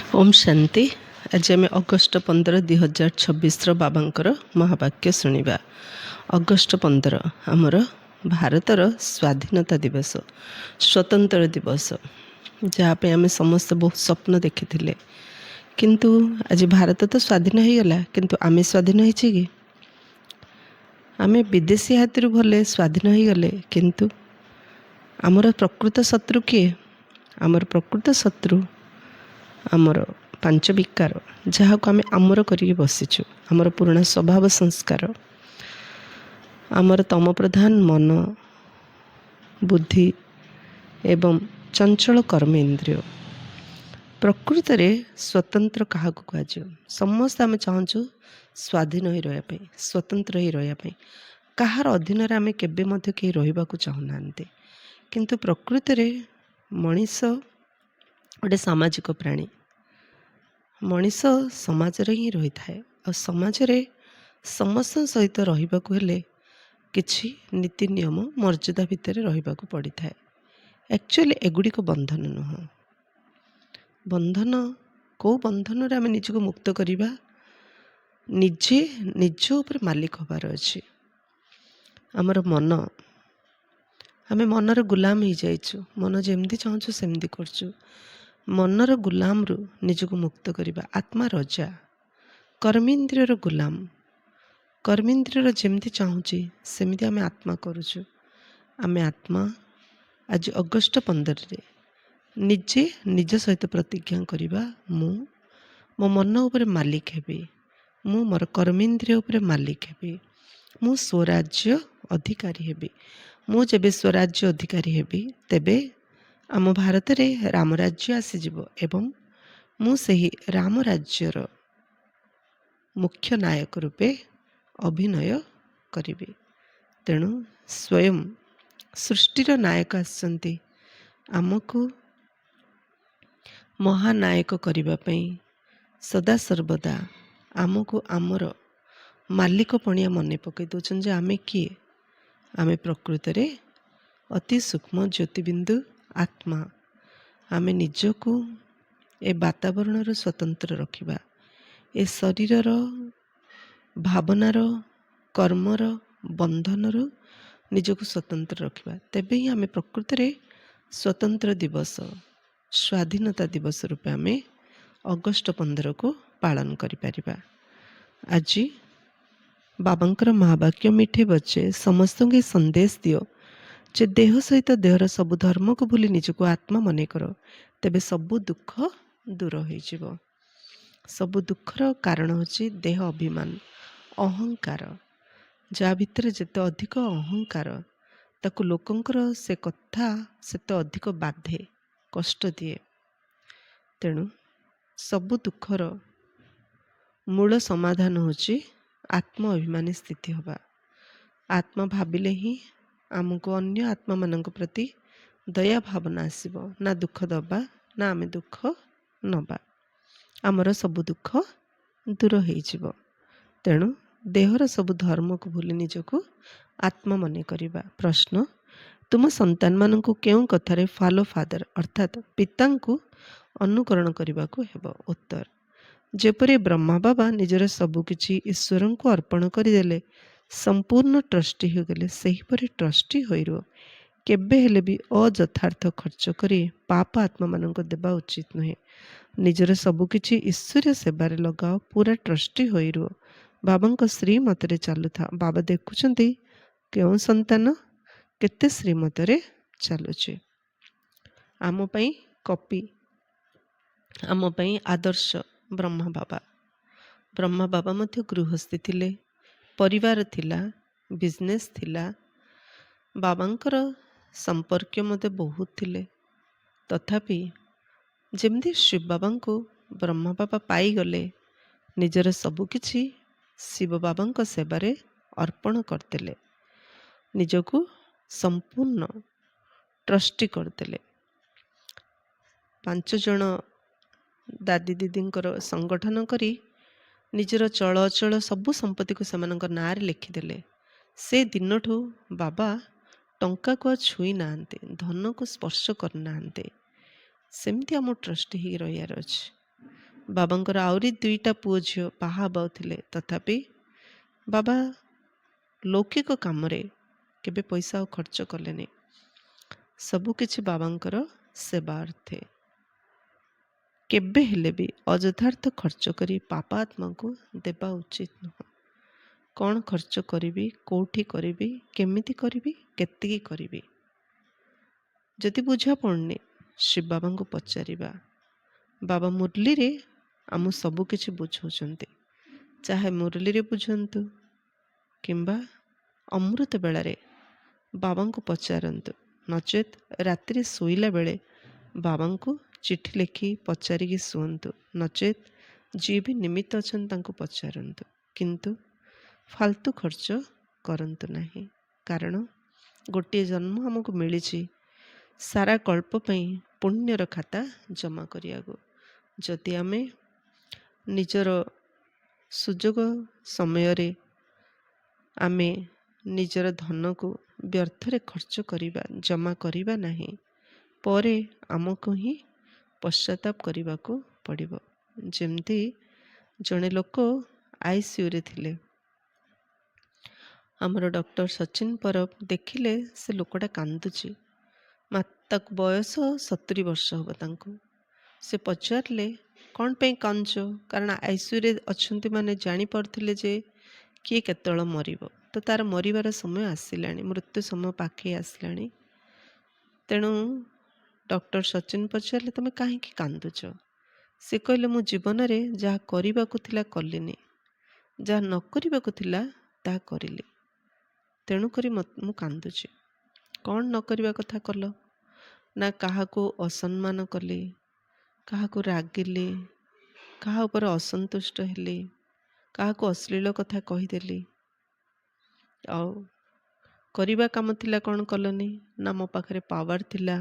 ओम शांति। आज आम अगस्ट 15 2026 बाबांकर महावाक्य शुणा। अगस्ट 15 आमर भारतर स्वाधीनता दिवस, स्वतंत्र दिवस, जहाँपे आम समस्त बहुत स्वप्न देखी। किंतु आज भारत तो स्वाधीन हो गला, किंतु आम स्वाधीन होइछि कि? आम विदेशी हाथी भले स्वाधीन हो गले, किंतु आमर प्रकृत शत्रु किए? आमर प्रकृत शत्रु आमर पांच विकार, जहाँ को आम आमर करके बसीचु। आमर पुराणा स्वभाव संस्कार, आमर तम प्रधान मन, बुद्धि एवं चंचल कर्म इंद्रिय। प्रकृत में स्वतंत्र क्या कहुए? समस्त आम चाहूँ स्वाधीन हो रहा, स्वतंत्र हो रहा। कहार अधीन आम के रहा चाहूना, किंतु प्रकृत में मनीष गोटे सामाजिक प्राणी। मनीष समाज ही रही थाए और समाज रे समस्त सहित रहिबा को हेले किछि नीति नियम मर्यादा भितर रहिबा को पड़ी थाए। एक्चुअली एगुड़ी को बंधन नुह। बंधन को बंधन रे आम निज को मुक्त करिबा, निजे निज ऊपर मालिक होबार अछि। हमर मन, आम मनर गुलाम हो जाइछु। मन जेमती चाहूँ सेमती करछु। मनर गुलाम रु निजको मुक्त करिबा। आत्मा रजा, कर्मेन्द्रियर गुलाम। कर्मेन्द्रियर जेमती चाहूँची सेमती आम आत्मा करुछु। आम आत्मा आज अगस्ट 15 रे निजे निज सहित प्रतिज्ञा करिबा, मु मो मन उपर मालिक हेबी, मु मोर कर्मेन्द्रिय उपर मालिक हेबी, मु स्वराज्य अधिकारी हेबी। मु जेबे स्वराज्य अधिकारी हेबी, तेबे आम भारत रे राम राज्य आसीजिवो एवं मु सही राम राज्यर मुख्य नायक रूपे अभिनय करिबी। तेणु स्वयं सृष्टिर नायक आसंती आमको महानायक करिबा पई सदा सर्वदा आमको आमर मालिक पणिया मने पकई दउछन जे आमे किए? आमे प्रकृत रे अति सूक्ष्म ज्योतिबिंदु आत्मा। आमे निजको ए वातावरण स्वतंत्र रखिबा, ए शरीरर भावनार कर्मर बंधनर निजको स्वतंत्र रखिबा। तेबे ही आमे प्रकृत रे स्वतंत्र दिवस, स्वाधीनता दिवस रूपे आमे अगस्ट 15 को पालन करि परिबा। आज बाबांकर महावाक्य मिठे बच्चे समस्त के संदेश दियो जे देह सहित देहर सबु धर्म को भूली निजको आत्मा मने करो, तेबे सबु दुख दूर हो। सबु दुखर कारण होची देह अभिमान, अहंकार। जा भितर जेते अधिक अहंकार, ताकु लोकंकर से कथा सेते अधिक बाधे, कष्ट दिए। तेणु सबु दुखर मूल समाधान होची आत्म अभिमानी स्थिति होबा। आत्मा भाबिले ही आमको अन्य आत्मा मानक प्रति दया भावना आसीबो। ना दुख दबा, ना आमे दुख नबा। आमर सबु दुख दूर हो। तेणु देहर सबु धर्म को भूली निजको आत्मा मने करिबा। प्रश्न, तुम संतान मानकु केउ कथारे फॉलो फादर अर्थात पिता को अनुकरण करने को हेबो? उत्तर, जेपरि ब्रह्मा बाबा निजर सबु किछि ईश्वर को अर्पण करदेले संपूर्ण ट्रस्टी हो गले, सेहीपरि ट्रस्टी होइरो केबे हेले भी अयथार्थ खर्च करी पाप आत्मा मानक देबा उचित नुहे। निजर सबु किछि ईश्वरीय सेवारे लगाओ, पूरा ट्रस्टी होइरो बाबांक श्रीमत रे चालू था। बाबा देखुचंती केउ संतान केते श्रीमत रे चालुचे। आम पई कॉपी, आम पई आदर्श ब्रह्मा बाबा। ब्रह्मा बाबा मध्य गृहस्थी थिले, परिवार थिला, बिजनेस थिला। बाबांकर संपर्क मते बहुत थिले, तथापि जेमती शिव बाबा को ब्रह्मा बाबा पाई गले, निजर सबु किछि शिव बाबा सेवारे अर्पण करदेले, निजको संपूर्ण ट्रस्टी करदेले। 5 जन दादी दीदींकर संगठन करी निजर चल अचल सबु संपत्ति को सेमानक नारे लिखिदेले। से दिनठू बाबा टंका को छुई नांते, धन को स्पर्श कर नांते। सेमती आम ट्रस्टी ही रहियार अछि। ବାବାଙ୍କର ଆହୁରି 2ଟା ପୁଅ ଝିଅ ବାହା ହେବାକୁ ଥିଲେ, ତଥାପି ବାବା ଲୌକିକ କାମରେ କେବେ ପଇସା ଆଉ ଖର୍ଚ୍ଚ କଲେନି। ସବୁକିଛି ବାବାଙ୍କର ସେବା ଅର୍ଥେ। କେବେ ହେଲେ ବି ଅଯଥାର୍ଥ ଖର୍ଚ୍ଚ କରି ପାପ ଆତ୍ମାକୁ ଦେବା ଉଚିତ ନୁହଁ। କ'ଣ ଖର୍ଚ୍ଚ କରିବି, କେଉଁଠି କରିବି, କେମିତି କରିବି, କେତିକି କରିବି, ଯଦି ବୁଝା ପଡ଼ୁନି ଶିବ ବାବାଙ୍କୁ ପଚାରିବା। ବାବା ମୁରଲୀରେ ଆମକୁ ସବୁକିଛି ବୁଝାଉଛନ୍ତି, ଚାହେ ମୁରଲୀରେ ବୁଝନ୍ତୁ କିମ୍ବା ଅମୃତ ବେଳାରେ ବାବାଙ୍କୁ ପଚାରନ୍ତୁ, ନଚେତ୍ ରାତିରେ ଶୋଇଲା ବେଳେ ବାବାଙ୍କୁ ଚିଠି ଲେଖି ପଚାରିକି ଶୁଅନ୍ତୁ, ନଚେତ୍ ଯିଏ ବି ନିମିତ୍ତ ଅଛନ୍ତି ତାଙ୍କୁ ପଚାରନ୍ତୁ। କିନ୍ତୁ ଫାଲତୁ ଖର୍ଚ୍ଚ କରନ୍ତୁ ନାହିଁ, କାରଣ ଗୋଟିଏ ଜନ୍ମ ଆମକୁ ମିଳିଛି ସାରା କଳ୍ପ ପାଇଁ ପୁଣ୍ୟର ଖାତା ଜମା କରିବାକୁ। ଯଦି ଆମେ ନିଜର ସୁଯୋଗ ସମୟରେ ଆମେ ନିଜର ଧନକୁ ବ୍ୟର୍ଥରେ ଖର୍ଚ୍ଚ କରିବା, ଜମା କରିବା ନାହିଁ, ପରେ ଆମକୁ ହିଁ ପଶ୍ଚାତାପ କରିବାକୁ ପଡ଼ିବ। ଯେମିତି ଜଣେ ଲୋକ ICUରେ ଥିଲେ, ଆମର ଡକ୍ଟର ସଚିନ ପରବ ଦେଖିଲେ ସେ ଲୋକଟା କାନ୍ଦୁଛି। ତାକୁ ବୟସ 70 ବର୍ଷ ହେବ ତାଙ୍କୁ। ସେ ପଚାରିଲେ, କ'ଣ ପାଇଁ କାନ୍ଦୁଛ? କାରଣ ICUରେ ଅଛନ୍ତି ମାନେ ଜାଣିପାରୁଥିଲେ ଯେ କିଏ କେତେବେଳେ ମରିବ, ତ ତାର ମରିବାର ସମୟ ଆସିଲାଣି, ମୃତ୍ୟୁ ସମୟ ପାଖେଇ ଆସିଲାଣି। ତେଣୁ ଡକ୍ଟର ସଚିନ ପଚାରିଲେ, ତୁମେ କାହିଁକି କାନ୍ଦୁଛ? ସେ କହିଲେ, ମୁଁ ଜୀବନରେ ଯାହା କରିବାକୁ ଥିଲା କଲିନି, ଯାହା ନ କରିବାକୁ ଥିଲା ତାହା କରିଲି, ତେଣୁକରି ମୁଁ କାନ୍ଦୁଛି। କ'ଣ ନ କରିବା କଥା କଲ? ନା କାହାକୁ ଅସମ୍ମାନ କଲି, କାହାକୁ ରାଗିଲି, କାହା ଉପରେ ଅସନ୍ତୁଷ୍ଟ ହେଲି, କାହାକୁ ଅଶ୍ଳୀଳ କଥା କହିଦେଲି। ଆଉ କରିବା କାମ ଥିଲା କ'ଣ କଲନି? ନା ମୋ ପାଖରେ ପାୱାର ଥିଲା,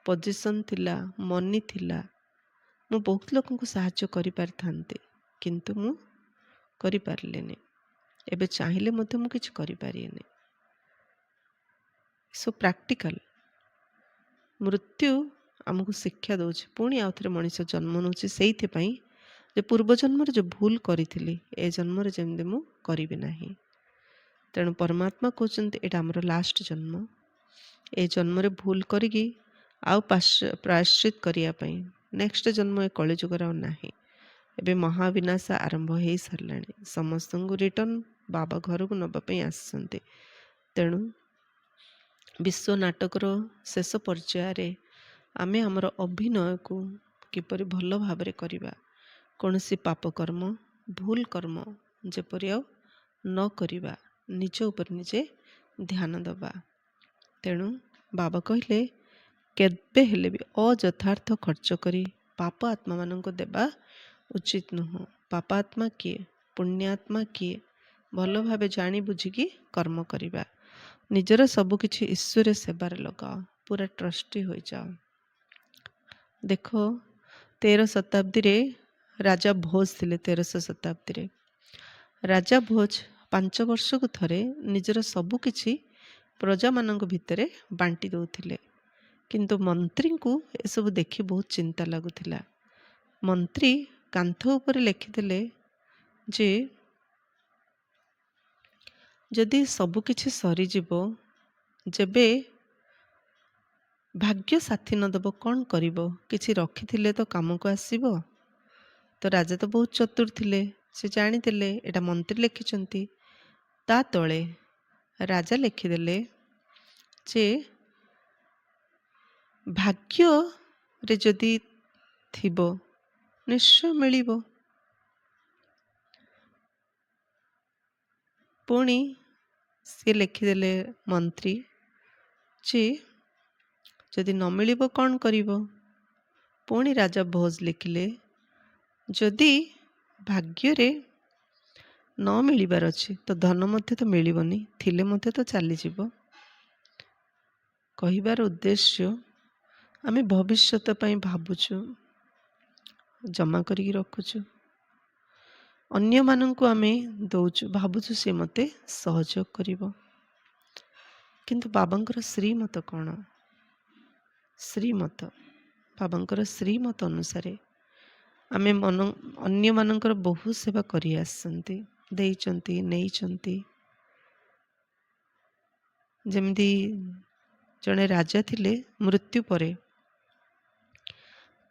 ପୋଜିସନ୍ ଥିଲା, ମନି ଥିଲା, ମୁଁ ବହୁତ ଲୋକଙ୍କୁ ସାହାଯ୍ୟ କରିପାରିଥାନ୍ତି, କିନ୍ତୁ ମୁଁ କରିପାରିଲିନି। ଏବେ ଚାହିଁଲେ ମଧ୍ୟ ମୁଁ କିଛି କରିପାରିନି। ସୋ ପ୍ରାକ୍ଟିକାଲ ମୃତ୍ୟୁ ଆମକୁ ଶିକ୍ଷା ଦେଉଛି, ପୁଣି ଆଉ ଥରେ ମଣିଷ ଜନ୍ମ ନେଉଛି, ସେଇଥିପାଇଁ ଯେ ପୂର୍ବଜନ୍ମରେ ଯେଉଁ ଭୁଲ କରିଥିଲି ଏ ଜନ୍ମରେ ଯେମିତି ମୁଁ କରିବି ନାହିଁ। ତେଣୁ ପରମାତ୍ମା କହୁଛନ୍ତି ଏଇଟା ଆମର ଲାଷ୍ଟ ଜନ୍ମ, ଏ ଜନ୍ମରେ ଭୁଲ କରିକି ଆଉ ପ୍ରାୟଶ୍ଚିତ କରିବା ପାଇଁ ନେକ୍ସଟ ଜନ୍ମ ଏ କଳିଯୁଗରେ ଆଉ ନାହିଁ। ଏବେ ମହାବିନାଶ ଆରମ୍ଭ ହେଇସାରିଲାଣି, ସମସ୍ତଙ୍କୁ ରିଟର୍ଣ୍ଣ ବାବା ଘରକୁ ନେବା ପାଇଁ ଆସିଛନ୍ତି। ତେଣୁ ବିଶ୍ୱ ନାଟକର ଶେଷ ପର୍ଯ୍ୟାୟରେ ଆମେ ଆମର ଅଭିନୟକୁ କିପରି ଭଲ ଭାବରେ କରିବା, କୌଣସି ପାପକର୍ମ, ଭୁଲ କର୍ମ ଯେପରି ଆଉ ନ କରିବା, ନିଜ ଉପରେ ନିଜେ ଧ୍ୟାନ ଦେବା। ତେଣୁ ବାବା କହିଲେ, କେବେ ହେଲେ ବି ଅଯଥାର୍ଥ ଖର୍ଚ୍ଚ କରି ପାପ ଆତ୍ମାମାନଙ୍କୁ ଦେବା ଉଚିତ ନୁହଁ। ପାପ ଆତ୍ମା କିଏ, ପୁଣ୍ୟାତ୍ମା କିଏ, ଭଲ ଭାବେ ଜାଣି ବୁଝିକି କର୍ମ କରିବା। ନିଜର ସବୁକିଛି ଈଶ୍ୱର ସେବାରେ ଲଗାଅ, ପୁରା ଟ୍ରଷ୍ଟି ହୋଇଯାଅ। ଦେଖ 13 ଶତାବ୍ଦୀରେ ରାଜା ଭୋଜ ଥିଲେ। 1300 ଶତାବ୍ଦୀରେ ରାଜା ଭୋଜ 5 ବର୍ଷକୁ ଥରେ ନିଜର ସବୁକିଛି ପ୍ରଜାମାନଙ୍କ ଭିତରେ ବାଣ୍ଟି ଦେଉଥିଲେ। କିନ୍ତୁ ମନ୍ତ୍ରୀଙ୍କୁ ଏସବୁ ଦେଖି ବହୁତ ଚିନ୍ତା ଲାଗୁଥିଲା। ମନ୍ତ୍ରୀ କାନ୍ଥ ଉପରେ ଲେଖିଦେଲେ ଯେ ଯଦି ସବୁକିଛି ସରିଯିବ, ଯେବେ ଭାଗ୍ୟ ସାଥି ନ ଦେବ କ'ଣ କରିବ? କିଛି ରଖିଥିଲେ ତ କାମକୁ ଆସିବ। ତ ରାଜା ତ ବହୁତ ଚତୁର ଥିଲେ, ସେ ଜାଣିଦେଲେ ଏଇଟା ମନ୍ତ୍ରୀ ଲେଖିଛନ୍ତି। ତା ତଳେ ରାଜା ଲେଖିଦେଲେ ଯେ ଭାଗ୍ୟରେ ଯଦି ଥିବ ନିଶ୍ଚୟ ମିଳିବ। ପୁଣି ସେ ଲେଖିଦେଲେ ମନ୍ତ୍ରୀ ଯେ ଯଦି ନ ମିଳିବ କ'ଣ କରିବ? ପୁଣି ରାଜା ଭୋଜ ଲେଖିଲେ ଯଦି ଭାଗ୍ୟରେ ନ ମିଳିବାର ଅଛି ତ ଧନ ମଧ୍ୟ ତ ମିଳିବନି, ଥିଲେ ମଧ୍ୟ ତ ଚାଲିଯିବ। କହିବାର ଉଦ୍ଦେଶ୍ୟ, ଆମେ ଭବିଷ୍ୟତ ପାଇଁ ଭାବୁଛୁ, ଜମା କରିକି ରଖୁଛୁ, ଅନ୍ୟମାନଙ୍କୁ ଆମେ ଦଉଛୁ, ଭାବୁଛୁ ସେ ମୋତେ ସହଯୋଗ କରିବ। କିନ୍ତୁ ବାବାଙ୍କର ଶ୍ରୀମତ କ'ଣ? ଶ୍ରୀମତ, ବାବାଙ୍କର ଶ୍ରୀମତ ଅନୁସାରେ ଆମେ ଅନ୍ୟମାନଙ୍କର ବହୁ ସେବା କରି ଆସିଛନ୍ତି, ଦେଇଛନ୍ତି, ନେଇଛନ୍ତି। ଯେମିତି ଜଣେ ରାଜା ଥିଲେ, ମୃତ୍ୟୁ ପରେ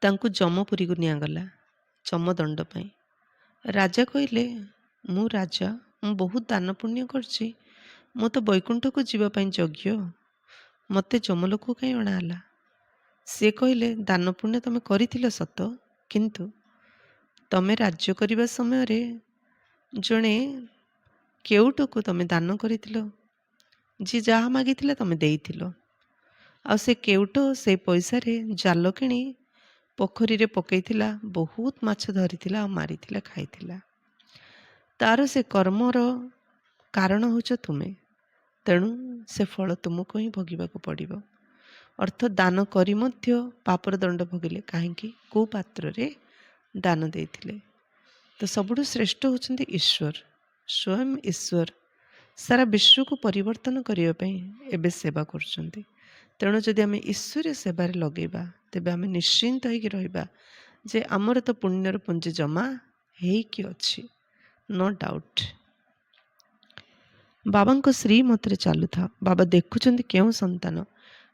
ତାଙ୍କୁ ଯମପୁରୀକୁ ନିଆଗଲା ଯମଦଣ୍ଡ ପାଇଁ। ରାଜା କହିଲେ, ମୁଁ ରାଜା, ମୁଁ ବହୁତ ଦାନ ପୁଣ୍ୟ କରିଛି, ମୁଁ ତ ବୈକୁଣ୍ଠକୁ ଯିବା ପାଇଁ ଯୋଗ୍ୟ, ମୋତେ ଯମଲୋକକୁ କାହିଁ ଅଣାହେଲା? ସେ କହିଲେ, ଦାନ ପୁଣ୍ୟ ତମେ କରିଥିଲ ସତ, କିନ୍ତୁ ତମେ ରାଜ୍ୟ କରିବା ସମୟରେ ଜଣେ କେଉଟକୁ ତମେ ଦାନ କରିଥିଲ। ଯିଏ ଯାହା ମାଗିଥିଲା ତମେ ଦେଇଥିଲ। ଆଉ ସେ କେଉଟ ସେ ପଇସାରେ ଜାଲ କିଣି ପୋଖରୀରେ ପକେଇଥିଲା, ବହୁତ ମାଛ ଧରିଥିଲା ଆଉ ମାରିଥିଲା, ଖାଇଥିଲା। ତାର ସେ କର୍ମର କାରଣ ହେଉଛ ତୁମେ, ତେଣୁ ସେ ଫଳ ତୁମକୁ ହିଁ ଭୋଗିବାକୁ ପଡ଼ିବ। ଅର୍ଥ ଦାନ କରି ମଧ୍ୟ ପାପର ଦଣ୍ଡ ଭୋଗିଲେ, କାହିଁକି? କେଉଁ ପାତ୍ରରେ ଦାନ ଦେଇଥିଲେ। ତ ସବୁଠୁ ଶ୍ରେଷ୍ଠ ହେଉଛନ୍ତି ଈଶ୍ୱର, ସ୍ୱୟଂ ଈଶ୍ୱର ସାରା ବିଶ୍ୱକୁ ପରିବର୍ତ୍ତନ କରିବା ପାଇଁ ଏବେ ସେବା କରୁଛନ୍ତି। ତେଣୁ ଯଦି ଆମେ ଈଶ୍ୱରୀୟ ସେବାରେ ଲଗେଇବା, ତେବେ ଆମେ ନିଶ୍ଚିନ୍ତ ହେଇକି ରହିବା ଯେ ଆମର ତ ପୁଣ୍ୟର ପୁଞ୍ଜି ଜମା ହେଇକି ଅଛି, ନୋ ଡାଉଟ୍। ବାବାଙ୍କ ଶ୍ରୀମତରେ ଚାଲୁଥାଅ। ବାବା ଦେଖୁଛନ୍ତି କେଉଁ ସନ୍ତାନ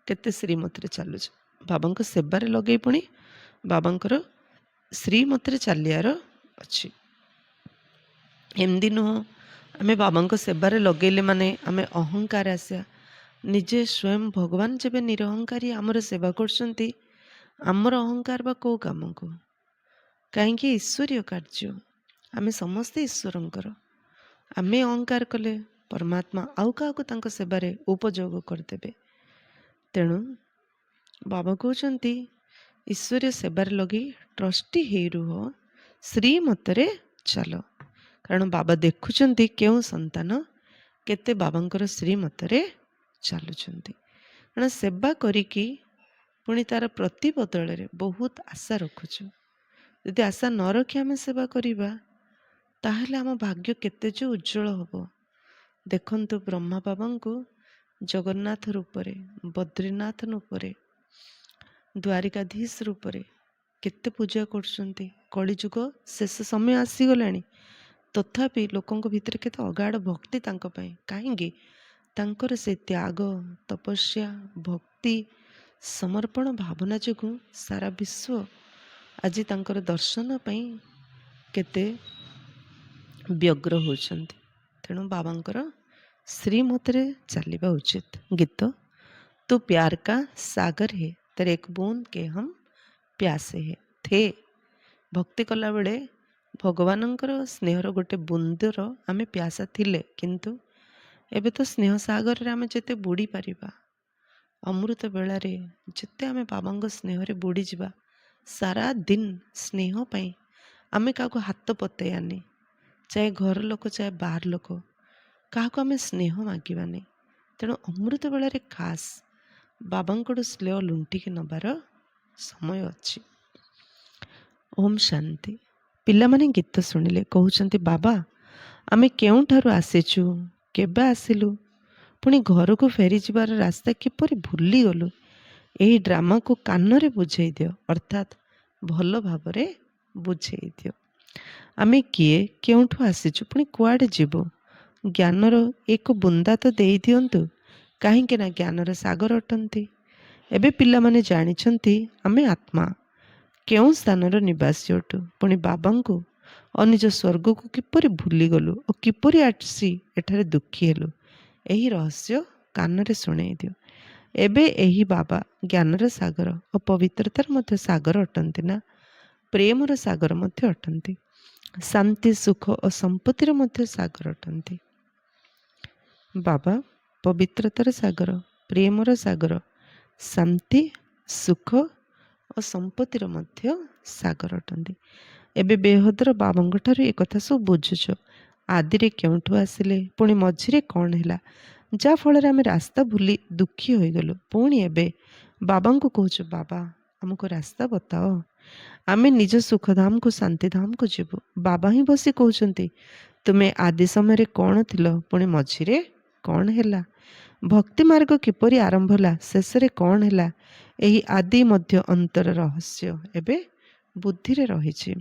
କେତେ ଶ୍ରୀମତରେ ଚାଲୁଛି। ବାବାଙ୍କ ସେବାରେ ଲଗେଇ ପୁଣି ବାବାଙ୍କର ଶ୍ରୀମତରେ ଚାଲିବାର ଅଛି। ଏମିତି ନୁହଁ ଆମେ ବାବାଙ୍କ ସେବାରେ ଲଗେଇଲେ ମାନେ ଆମେ ଅହଙ୍କାର ଆସିବା। ନିଜେ ସ୍ୱୟଂ ଭଗବାନ ଯେବେ ନିରହଙ୍କାରୀ ଆମର ସେବା କରୁଛନ୍ତି, ଆମର ଅହଙ୍କାର ବା କେଉଁ କାମକୁ? କାହିଁକି? ଈଶ୍ୱରୀୟ କାର୍ଯ୍ୟ, ଆମେ ସମସ୍ତେ ଈଶ୍ୱରଙ୍କର। ଆମେ ଅହଙ୍କାର କଲେ ପରମାତ୍ମା ଆଉ କାହାକୁ ତାଙ୍କ ସେବାରେ ଉପଯୋଗ କରିଦେବେ। ତେଣୁ ବାବା କହୁଛନ୍ତି ଈଶ୍ୱରୀୟ ସେବାରେ ଲଗେଇ ଟ୍ରଷ୍ଟି ହେଇ ରୁହ, ଶ୍ରୀମତରେ ଚାଲ। କାରଣ ବାବା ଦେଖୁଛନ୍ତି କେଉଁ ସନ୍ତାନ କେତେ ବାବାଙ୍କର ଶ୍ରୀମତରେ ଚାଲୁଛନ୍ତି। କାରଣ ସେବା କରିକି ପୁଣି ତାର ପ୍ରତିବଦଳରେ ବହୁତ ଆଶା ରଖୁଛୁ। ଯଦି ଆଶା ନ ରଖି ଆମେ ସେବା କରିବା, ତାହେଲେ ଆମ ଭାଗ୍ୟ କେତେ ଯେ ଉଜ୍ଜଳ ହେବ। ଦେଖନ୍ତୁ ବ୍ରହ୍ମା ବାବାଙ୍କୁ ଜଗନ୍ନାଥ ରୂପରେ, ବଦ୍ରୀନାଥ ରୂପରେ, ଦ୍ୱାରିକାଧୀଶ ରୂପରେ କେତେ ପୂଜା କରୁଛନ୍ତି। କଳିଯୁଗ ଶେଷ ସମୟ ଆସିଗଲାଣି, ତଥାପି ଲୋକଙ୍କ ଭିତରେ କେତେ ଅଗାଢ଼ ଭକ୍ତି ତାଙ୍କ ପାଇଁ। କାହିଁକି? ତାଙ୍କର ସେ ତ୍ୟାଗ, ତପସ୍ୟା, ଭକ୍ତି, ସମର୍ପଣ ଭାବନା ଯୋଗୁଁ ସାରା ବିଶ୍ୱ ଆଜି ତାଙ୍କର ଦର୍ଶନ ପାଇଁ କେତେ ବ୍ୟଗ୍ର ହେଉଛନ୍ତି। ତେଣୁ ବାବାଙ୍କର ଶ୍ରୀମତରେ ଚାଲିବା ଉଚିତ। ଗୀତ ତୁ ପ୍ୟାର କା ସାଗର ହେ, ତେରେ ଏକ ବୁନ୍ଦ କେ ହମ ପ୍ୟାସେ ହେ। ଥେ ଭକ୍ତି କଲାବେଳେ ଭଗବାନଙ୍କର ସ୍ନେହର ଗୋଟେ ବୁନ୍ଦର ଆମେ ପ୍ୟାସା ଥିଲେ, କିନ୍ତୁ ଏବେ ତ ସ୍ନେହ ସାଗରରେ ଆମେ ଯେତେ ବୁଡ଼ି ପାରିବା, ଅମୃତ ବେଳାରେ ଯେତେ ଆମେ ବାବାଙ୍କ ସ୍ନେହରେ ବୁଡ଼ିଯିବା, ସାରା ଦିନ ସ୍ନେହ ପାଇଁ ଆମେ କାହାକୁ ହାତ ପତେଇବାନି, ଚାହେ ଘର ଲୋକ ଚାହେ ବାହାର ଲୋକ, କାହାକୁ ଆମେ ସ୍ନେହ ମାଗିବାନି। ତେଣୁ ଅମୃତ ବେଳାରେ ଖାସ୍ ବାବାଙ୍କଠୁ ସ୍ନେହ ଲୁଣ୍ଠିକି ନେବାର ସମୟ ଅଛି। ଓମ୍ ଶାନ୍ତି। ପିଲାମାନେ ଗୀତ ଶୁଣିଲେ କହୁଛନ୍ତି, ବାବା ଆମେ କେଉଁଠାରୁ ଆସିଛୁ, କେବେ ଆସିଲୁ, ପୁଣି ଘରକୁ ଫେରିଯିବାର ରାସ୍ତା କିପରି ଭୁଲିଗଲୁ। ଏହି ଡ୍ରାମାକୁ କାନରେ ବୁଝେଇ ଦିଅ, ଅର୍ଥାତ୍ ଭଲ ଭାବରେ ବୁଝେଇ ଦିଅ। ଆମେ କିଏ, କେଉଁଠୁ ଆସିଛୁ, ପୁଣି କୁଆଡ଼େ ଯିବୁ, ଜ୍ଞାନର ଏକ ବୁନ୍ଦା ତ ଦେଇ ଦିଅନ୍ତୁ। କାହିଁକି ନା ଜ୍ଞାନର ସାଗର ଅଟନ୍ତି। ଏବେ ପିଲାମାନେ ଜାଣିଛନ୍ତି ଆମେ ଆତ୍ମା, କେଉଁ ସ୍ଥାନର ନିବାସୀ ଅଟୁ, ପୁଣି ବାବାଙ୍କୁ ଓ ନିଜ ସ୍ୱର୍ଗକୁ କିପରି ଭୁଲିଗଲୁ ଓ କିପରି ଆସି ଏଠାରେ ଦୁଃଖୀ ହେଲୁ। ଏହି ରହସ୍ୟ କାନରେ ଶୁଣେଇ ଦିଅ। ଏବେ ଏହି ବାବା ଜ୍ଞାନର ସାଗର ଓ ପବିତ୍ରତାର ମଧ୍ୟ ସାଗର ଅଟନ୍ତି ନା, ପ୍ରେମର ସାଗର ମଧ୍ୟ ଅଟନ୍ତି, ଶାନ୍ତି, ସୁଖ ଓ ସମ୍ପତ୍ତିର ମଧ୍ୟ ସାଗର ଅଟନ୍ତି। ବାବା ପବିତ୍ରତାର ସାଗର, ପ୍ରେମର ସାଗର, ଶାନ୍ତି, ସୁଖ ଓ ସମ୍ପତ୍ତିର ମଧ୍ୟ ସାଗର ଅଟନ୍ତି। ଏବେ ବେହଦର ବାବାଙ୍କ ଠାରୁ ଏକଥା ସବୁ ବୁଝୁଛ। ଆଦିରେ କେଉଁଠୁ ଆସିଲେ, ପୁଣି ମଝିରେ କ'ଣ ହେଲା, ଯାହା ଫଳରେ ଆମେ ରାସ୍ତା ଭୁଲି ଦୁଃଖୀ ହୋଇଗଲୁ। ପୁଣି ଏବେ ବାବାଙ୍କୁ କହୁଛୁ, ବାବା ଆମକୁ ରାସ୍ତା ବତାଅ, ଆମେ ନିଜ ସୁଖଧାମକୁ, ଶାନ୍ତିଧାମକୁ ଯିବୁ। ବାବା ହିଁ ବସି କହୁଛନ୍ତି, ତୁମେ ଆଦି ସମୟରେ କ'ଣ ଥିଲ, ପୁଣି ମଝିରେ କ'ଣ ହେଲା, ଭକ୍ତି ମାର୍ଗ କିପରି ଆରମ୍ଭ ହେଲା, ଶେଷରେ କ'ଣ ହେଲା, ଏହି ଆଦି ମଧ୍ୟ ଅନ୍ତର ରହସ୍ୟ ଏବେ ବୁଦ୍ଧିରେ ରହିଛି।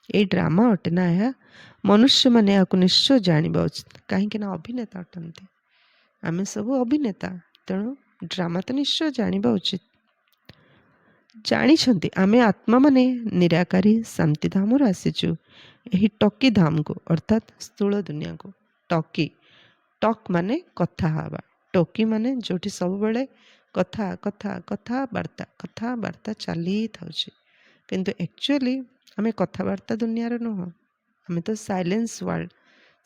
ଏଇ ଡ୍ରାମା ଅଟେ ନା ଏହା? ମନୁଷ୍ୟମାନେ ଏହାକୁ ନିଶ୍ଚୟ ଜାଣିବା ଉଚିତ, କାହିଁକି ନା ଅଭିନେତା ଅଟନ୍ତି। ଆମେ ସବୁ ଅଭିନେତା, ତେଣୁ ଡ୍ରାମା ତ ନିଶ୍ଚୟ ଜାଣିବା ଉଚିତ। ଜାଣିଛନ୍ତି ଆମେ ଆତ୍ମାମାନେ ନିରାକାରୀ ଶାନ୍ତିଧାମରୁ ଆସିଛୁ ଏହି ଟକି ଧାମକୁ, ଅର୍ଥାତ୍ ସ୍ଥୂଳ ଦୁନିଆକୁ। ଟକି, ଟକ୍ ମାନେ କଥା ହେବା, ଟକି ମାନେ ଯେଉଁଠି ସବୁବେଳେ କଥାବାର୍ତ୍ତା ଚାଲିଥାଉଛି। କିନ୍ତୁ ଆକ୍ଚୁଆଲି ଆମେ କଥାବାର୍ତ୍ତା ଦୁନିଆର ନୁହଁ, ଆମେ ତ ସାଇଲେନ୍ସ ୱାର୍ଲଡ,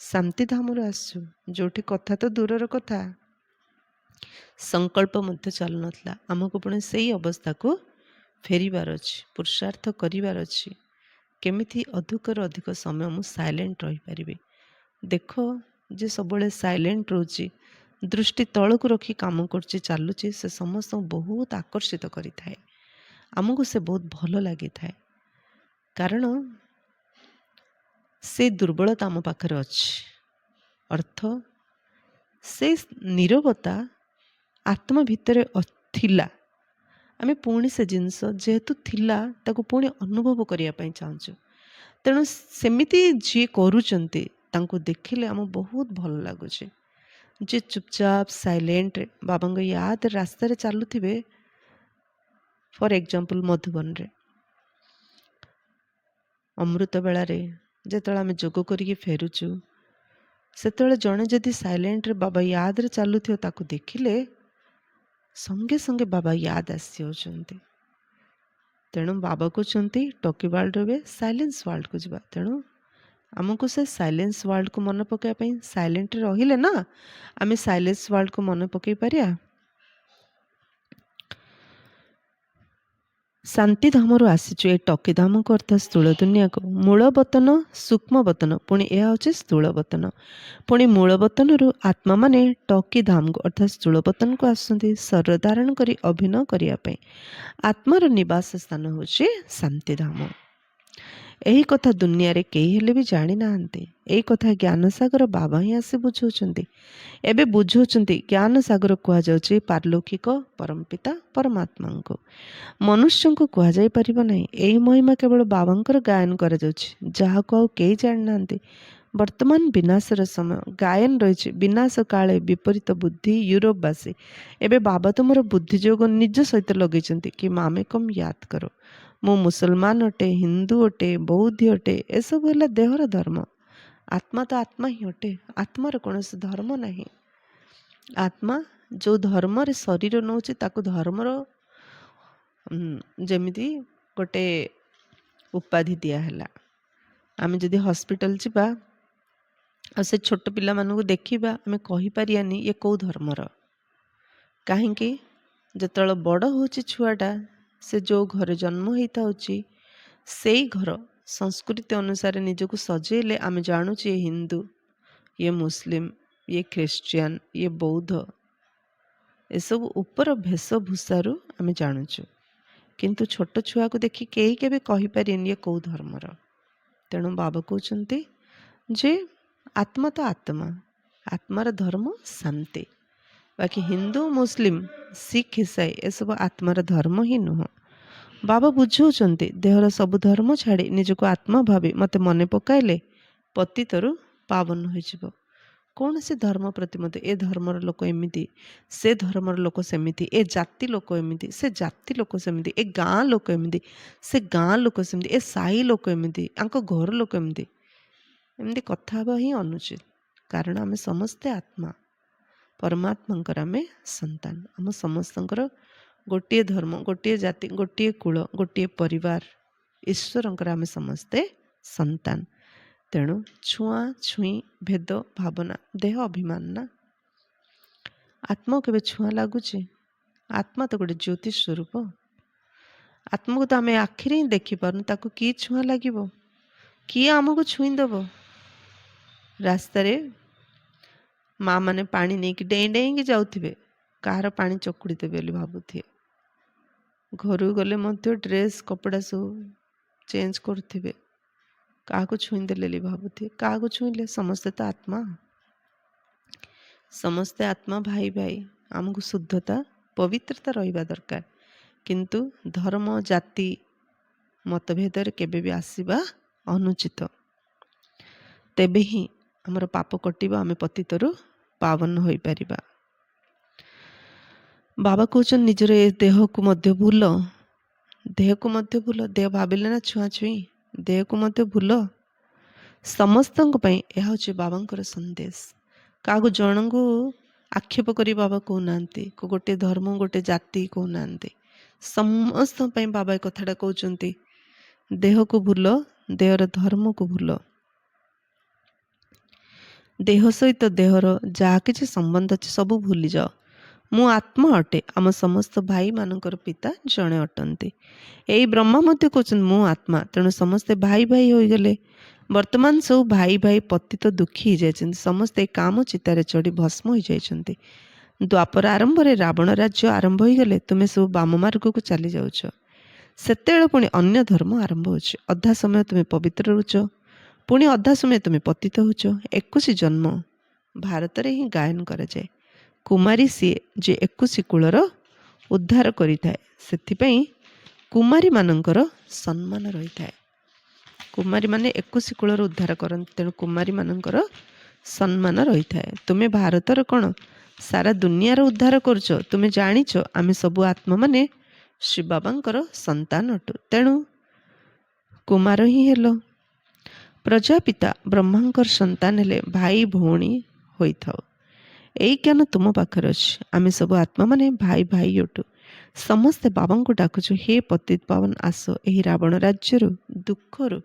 ଶାନ୍ତିଧାମରୁ ଆସିଛୁ, ଯେଉଁଠି କଥା ତ ଦୂରର କଥା, ସଂକଳ୍ପ ମଧ୍ୟ ଚାଲୁନଥିଲା। ଆମକୁ ପୁଣି ସେଇ ଅବସ୍ଥାକୁ ଫେରିବାର ଅଛି, ପୁରୁଷାର୍ଥ କରିବାର ଅଛି। କେମିତି ଅଧିକରୁ ଅଧିକ ସମୟ ମୁଁ ସାଇଲେଣ୍ଟ ରହିପାରିବି। ଦେଖ, ଯେ ସବୁବେଳେ ସାଇଲେଣ୍ଟ ରହୁଛି, ଦୃଷ୍ଟି ତଳକୁ ରଖି କାମ କରୁଛି, ଚାଲୁଛି, ସେ ସମସ୍ତଙ୍କୁ ବହୁତ ଆକର୍ଷିତ କରିଥାଏ। ଆମକୁ ସେ ବହୁତ ଭଲ ଲାଗିଥାଏ, କାରଣ ସେ ଦୁର୍ବଳତା ଆମ ପାଖରେ ଅଛି। ଅର୍ଥ, ସେ ନୀରବତା ଆତ୍ମା ଭିତରେ ଥିଲା। ଆମେ ପୁଣି ସେ ଜିନିଷ ଯେହେତୁ ଥିଲା, ତାକୁ ପୁଣି ଅନୁଭବ କରିବା ପାଇଁ ଚାହୁଁଛୁ। ତେଣୁ ସେମିତି ଯିଏ କରୁଛନ୍ତି ତାଙ୍କୁ ଦେଖିଲେ ଆମକୁ ବହୁତ ଭଲ ଲାଗୁଛି। ଯିଏ ଚୁପଚାପ ସାଇଲେଣ୍ଟରେ ବାବାଙ୍କ ୟାଦ ରାସ୍ତାରେ ଚାଲୁଥିବେ, ଫର୍ ଏକ୍ଜାମ୍ପଲ୍ ମଧୁବନରେ ଅମୃତ ବେଳାରେ ଯେତେବେଳେ ଆମେ ଯୋଗ କରିକି ଫେରୁଛୁ, ସେତେବେଳେ ଜଣେ ଯଦି ସାଇଲେଣ୍ଟରେ ବାବା ୟାଦରେ ଚାଲୁଥିବ, ତାକୁ ଦେଖିଲେ ସଙ୍ଗେ ସଙ୍ଗେ ବାବା ୟାଦ ଆସିଯାଉଛନ୍ତି। ତେଣୁ ବାବା କହୁଛନ୍ତି ଟକି ୱାର୍ଲଡରୁ ଏବେ ସାଇଲେନ୍ସ ୱାର୍ଲଡକୁ ଯିବା। ତେଣୁ ଆମକୁ ସେ ସାଇଲେନ୍ସ ୱାର୍ଲଡକୁ ମନେ ପକାଇବା ପାଇଁ, ସାଇଲେଣ୍ଟରେ ରହିଲେ ନା ଆମେ ସାଇଲେନ୍ସ ୱାର୍ଲଡକୁ ମନେ ପକାଇ ପାରିବା। ଶାନ୍ତିଧାମରୁ ଆସିଛୁ ଏ ଟକିଧାମକୁ, ଅର୍ଥାତ୍ ସ୍ଥୂଳ ଦୁନିଆକୁ। ମୂଳ ବତନ, ସୂକ୍ଷ୍ମ ବତନ, ପୁଣି ଏହା ହେଉଛି ସ୍ଥୂଳ ବତନ। ପୁଣି ମୂଳ ବତନରୁ ଆତ୍ମାମାନେ ଟକିଧାମକୁ, ଅର୍ଥାତ୍ ସ୍ଥୂଳ ବତନକୁ ଆସୁଛନ୍ତି ଶରୀର ଧାରଣ କରି ଅଭିନୟ କରିବା ପାଇଁ। ଆତ୍ମାର ନିବାସ ସ୍ଥାନ ହେଉଛି ଶାନ୍ତିଧାମ। ଏହି କଥା ଦୁନିଆରେ କେହି ହେଲେ ବି ଜାଣିନାହାନ୍ତି। ଏହି କଥା ଜ୍ଞାନସାଗର ବାବା ହିଁ ଆସି ବୁଝାଉଛନ୍ତି। ଏବେ ବୁଝାଉଛନ୍ତି, ଜ୍ଞାନସାଗର କୁହାଯାଉଛି ପାରଲୌକିକ ପରମପିତା ପରମାତ୍ମାଙ୍କୁ। ମନୁଷ୍ୟଙ୍କୁ କୁହାଯାଇ ପାରିବ ନାହିଁ। ଏହି ମହିମା କେବଳ ବାବାଙ୍କର ଗାୟନ କରାଯାଉଛି, ଯାହାକୁ ଆଉ କେହି ଜାଣିନାହାନ୍ତି। ବର୍ତ୍ତମାନ ବିନାଶର ସମୟ, ଗାୟନ ରହିଛି ବିନାଶ କାଳେ ବିପରୀତ ବୁଦ୍ଧି ୟୁରୋପବାସୀ। ଏବେ ବାବା ତୁମର ବୁଦ୍ଧିଯୋଗ ନିଜ ସହିତ ଲଗେଇଛନ୍ତି କି ମାମେ କମ୍ ୟାଦ କର। ମୁଁ ମୁସଲମାନ ଅଟେ, ହିନ୍ଦୁ ଅଟେ, ବୌଦ୍ଧ ଅଟେ, ଏସବୁ ହେଲା ଦେହର ଧର୍ମ। ଆତ୍ମା ତ ଆତ୍ମା ହିଁ ଅଟେ, ଆତ୍ମାର କୌଣସି ଧର୍ମ ନାହିଁ। ଆତ୍ମା ଯେଉଁ ଧର୍ମରେ ଶରୀର ନେଉଛି, ତାକୁ ଧର୍ମର ଯେମିତି ଗୋଟେ ଉପାଧି ଦିଆହେଲା। ଆମେ ଯଦି ହସ୍ପିଟାଲ ଯିବା ଆଉ ସେ ଛୋଟ ପିଲାମାନଙ୍କୁ ଦେଖିବା, ଆମେ କହିପାରିବାନି ଇଏ କେଉଁ ଧର୍ମର। କାହିଁକି? ଯେତେବେଳେ ବଡ଼ ହେଉଛି ଛୁଆଟା, ସେ ଯେଉଁ ଘରେ ଜନ୍ମ ହେଇଥାଉଛି, ସେଇ ଘର ସଂସ୍କୃତି ଅନୁସାରେ ନିଜକୁ ସଜେଇଲେ ଆମେ ଜାଣୁଛୁ ଇଏ ହିନ୍ଦୁ, ଇଏ ମୁସଲିମ, ଇଏ ଖ୍ରୀଷ୍ଟିଆନ, ଇଏ ବୌଦ୍ଧ। ଏସବୁ ଉପର ବେଶଭୂଷାରୁ ଆମେ ଜାଣୁଛୁ। କିନ୍ତୁ ଛୋଟ ଛୁଆକୁ ଦେଖି କେହି କେବେ କହିପାରିବେନି ଇଏ କେଉଁ ଧର୍ମର। ତେଣୁ ବାବା କହୁଛନ୍ତି ଯେ ଆତ୍ମା ତ ଆତ୍ମା, ଆତ୍ମାର ଧର୍ମ ଶାନ୍ତି। ବାକି ହିନ୍ଦୁ, ମୁସଲିମ, ଶିଖ, ଇସାଇ ଏସବୁ ଆତ୍ମାର ଧର୍ମ ହିଁ ନୁହଁ। ବାବା ବୁଝାଉଛନ୍ତି, ଦେହର ସବୁ ଧର୍ମ ଛାଡ଼ି ନିଜକୁ ଆତ୍ମା ଭାବି ମୋତେ ମନେ ପକାଇଲେ ପତିତରୁ ପାବନ ହୋଇଯିବ। କୌଣସି ଧର୍ମ ପ୍ରତି ମୋତେ, ଏ ଧର୍ମର ଲୋକ ଏମିତି, ସେ ଧର୍ମର ଲୋକ ସେମିତି, ଏ ଜାତି ଲୋକ ଏମିତି, ସେ ଜାତି ଲୋକ ସେମିତି, ଏ ଗାଁ ଲୋକ ଏମିତି, ସେ ଗାଁ ଲୋକ ସେମିତି, ଏ ସାହି ଲୋକ ଏମିତି, ଆଙ୍କ ଘର ଲୋକ ଏମିତି କଥା ହେବା ହିଁ ଅନୁଚିତ। କାରଣ ଆମେ ସମସ୍ତେ ଆତ୍ମା, ପରମାତ୍ମାଙ୍କର ଆମେ ସନ୍ତାନ। ଆମ ସମସ୍ତଙ୍କର ଗୋଟିଏ ଧର୍ମ, ଗୋଟିଏ ଜାତି, ଗୋଟିଏ କୁଳ, ଗୋଟିଏ ପରିବାର, ଈଶ୍ୱରଙ୍କର ଆମେ ସମସ୍ତେ ସନ୍ତାନ। ତେଣୁ ଛୁଆଁ ଛୁଇଁ ଭେଦ ଭାବନା, ଦେହ ଅଭିମାନ ନା। ଆତ୍ମାକୁ କେବେ ଛୁଆଁ ଲାଗୁଛି? ଆତ୍ମା ତ ଗୋଟେ ଜ୍ୟୋତି ସ୍ୱରୂପ। ଆତ୍ମାକୁ ତ ଆମେ ଆଖିରେ ହିଁ ଦେଖିପାରୁନୁ, ତାକୁ କିଏ ଛୁଆଁ ଲାଗିବ? କିଏ ଆମକୁ ଛୁଇଁ ଦେବ? ରାସ୍ତାରେ ମା ମାନେ ପାଣି ନେଇକି ଡେଇଁ ଡେଇଁକି ଯାଉଥିବେ, କାହାର ପାଣି ଚକୁଡ଼ି ଦେବେ ବୋଲି ଭାବୁଥିବେ। ଘରକୁ ଗଲେ ମଧ୍ୟ ଡ୍ରେସ୍ କପଡ଼ା ସବୁ ଚେଞ୍ଜ କରୁଥିବେ, କାହାକୁ ଛୁଇଁ ଦେଲେ ବୋଲି ଭାବୁଥିବେ। କାହାକୁ ଛୁଇଁଲେ? ସମସ୍ତେ ତ ଆତ୍ମା, ସମସ୍ତେ ଆତ୍ମା, ଭାଇ ଭାଇ। ଆମକୁ ଶୁଦ୍ଧତା, ପବିତ୍ରତା ରହିବା ଦରକାର। କିନ୍ତୁ ଧର୍ମ, ଜାତି, ମତଭେଦରେ କେବେ ବି ଆସିବା ଅନୁଚିତ, ତେବେ ହିଁ ଆମର ପାପ କଟିବ, ଆମେ ପତିତରୁ ପାବନ ହୋଇପାରିବା। ବାବା କହୁଛନ୍ତି ନିଜର ଏ ଦେହକୁ ମଧ୍ୟ ଭୁଲ, ଦେହକୁ ମଧ୍ୟ ଭୁଲ। ଦେହ ଭାବିଲେ ନା ଛୁଆଁଛୁଇଁ, ଦେହକୁ ମଧ୍ୟ ଭୁଲ। ସମସ୍ତଙ୍କ ପାଇଁ ଏହା ହେଉଛି ବାବାଙ୍କର ସନ୍ଦେଶ। କାହାକୁ ଜଣଙ୍କୁ ଆକ୍ଷେପ କରି ବାବା କହୁନାହାନ୍ତି, ଗୋଟେ ଧର୍ମ ଗୋଟେ ଜାତି କହୁନାହାନ୍ତି, ସମସ୍ତଙ୍କ ପାଇଁ ବାବା ଏ କଥାଟା କହୁଛନ୍ତି। ଦେହକୁ ଭୁଲ, ଦେହର ଧର୍ମକୁ ଭୁଲ। ଦେହ ସହିତ ଦେହର ଯାହା କିଛି ସମ୍ବନ୍ଧ ଅଛି ସବୁ ଭୁଲିଯାଅ। ମୁଁ ଆତ୍ମା ଅଟେ, ଆମ ସମସ୍ତ ଭାଇମାନଙ୍କର ପିତା ଜଣେ ଅଟନ୍ତି। ଏଇ ବ୍ରହ୍ମା ମଧ୍ୟ କହୁଛନ୍ତି ମୁଁ ଆତ୍ମା, ତେଣୁ ସମସ୍ତେ ଭାଇ ଭାଇ ହୋଇଗଲେ। ବର୍ତ୍ତମାନ ସବୁ ଭାଇ ଭାଇ ପତିତ ଦୁଃଖୀ ହେଇଯାଇଛନ୍ତି, ସମସ୍ତେ କାମ ଚିତାରେ ଚଢ଼ି ଭସ୍ମ ହୋଇଯାଇଛନ୍ତି। ଦ୍ୱାପର ଆରମ୍ଭରେ ରାବଣ ରାଜ୍ୟ ଆରମ୍ଭ ହୋଇଗଲେ ତୁମେ ସବୁ ବାମ ମାର୍ଗକୁ ଚାଲି ଯାଉଛ। ସେତେବେଳେ ପୁଣି ଅନ୍ୟ ଧର୍ମ ଆରମ୍ଭ ହେଉଛି। ଅଧା ସମୟ ତୁମେ ପବିତ୍ର ରହୁଛ, ପୁଣି ଅଧା ସମୟ ତୁମେ ପତିତ ହେଉଛ। 21 ଜନ୍ମ ଭାରତରେ ହିଁ ଗାୟନ କରାଯାଏ। କୁମାରୀ ସିଏ ଯେ 21 କୁଳର ଉଦ୍ଧାର କରିଥାଏ, ସେଥିପାଇଁ କୁମାରୀମାନଙ୍କର ସମ୍ମାନ ରହିଥାଏ। କୁମାରୀମାନେ 21 କୁଳର ଉଦ୍ଧାର କରନ୍ତି, ତେଣୁ କୁମାରୀମାନଙ୍କର ସମ୍ମାନ ରହିଥାଏ। ତୁମେ ଭାରତର କ'ଣ ସାରା ଦୁନିଆର ଉଦ୍ଧାର କରୁଛ। ତୁମେ ଜାଣିଛ ଆମେ ସବୁ ଆତ୍ମାମାନେ ଶ୍ରୀ ବାବାଙ୍କର ସନ୍ତାନ ଅଟୁ, ତେଣୁ କୁମାର ହିଁ ହେଲ। ପ୍ରଜାପିତା ବ୍ରହ୍ମାଙ୍କର ସନ୍ତାନ ହେଲେ ଭାଇ ଭଉଣୀ ହୋଇଥାଉ। ଏଇ ଜ୍ଞାନ ତୁମ ପାଖରେ ଅଛି। ଆମେ ସବୁ ଆତ୍ମାମାନେ ଭାଇ ଭାଇ ଅଟୁ। ସମସ୍ତେ ବାବାଙ୍କୁ ଡାକୁଛୁ, ହେ ପତିତ ପାବନ ଆସ, ଏହି ରାବଣ ରାଜ୍ୟରୁ ଦୁଃଖରୁ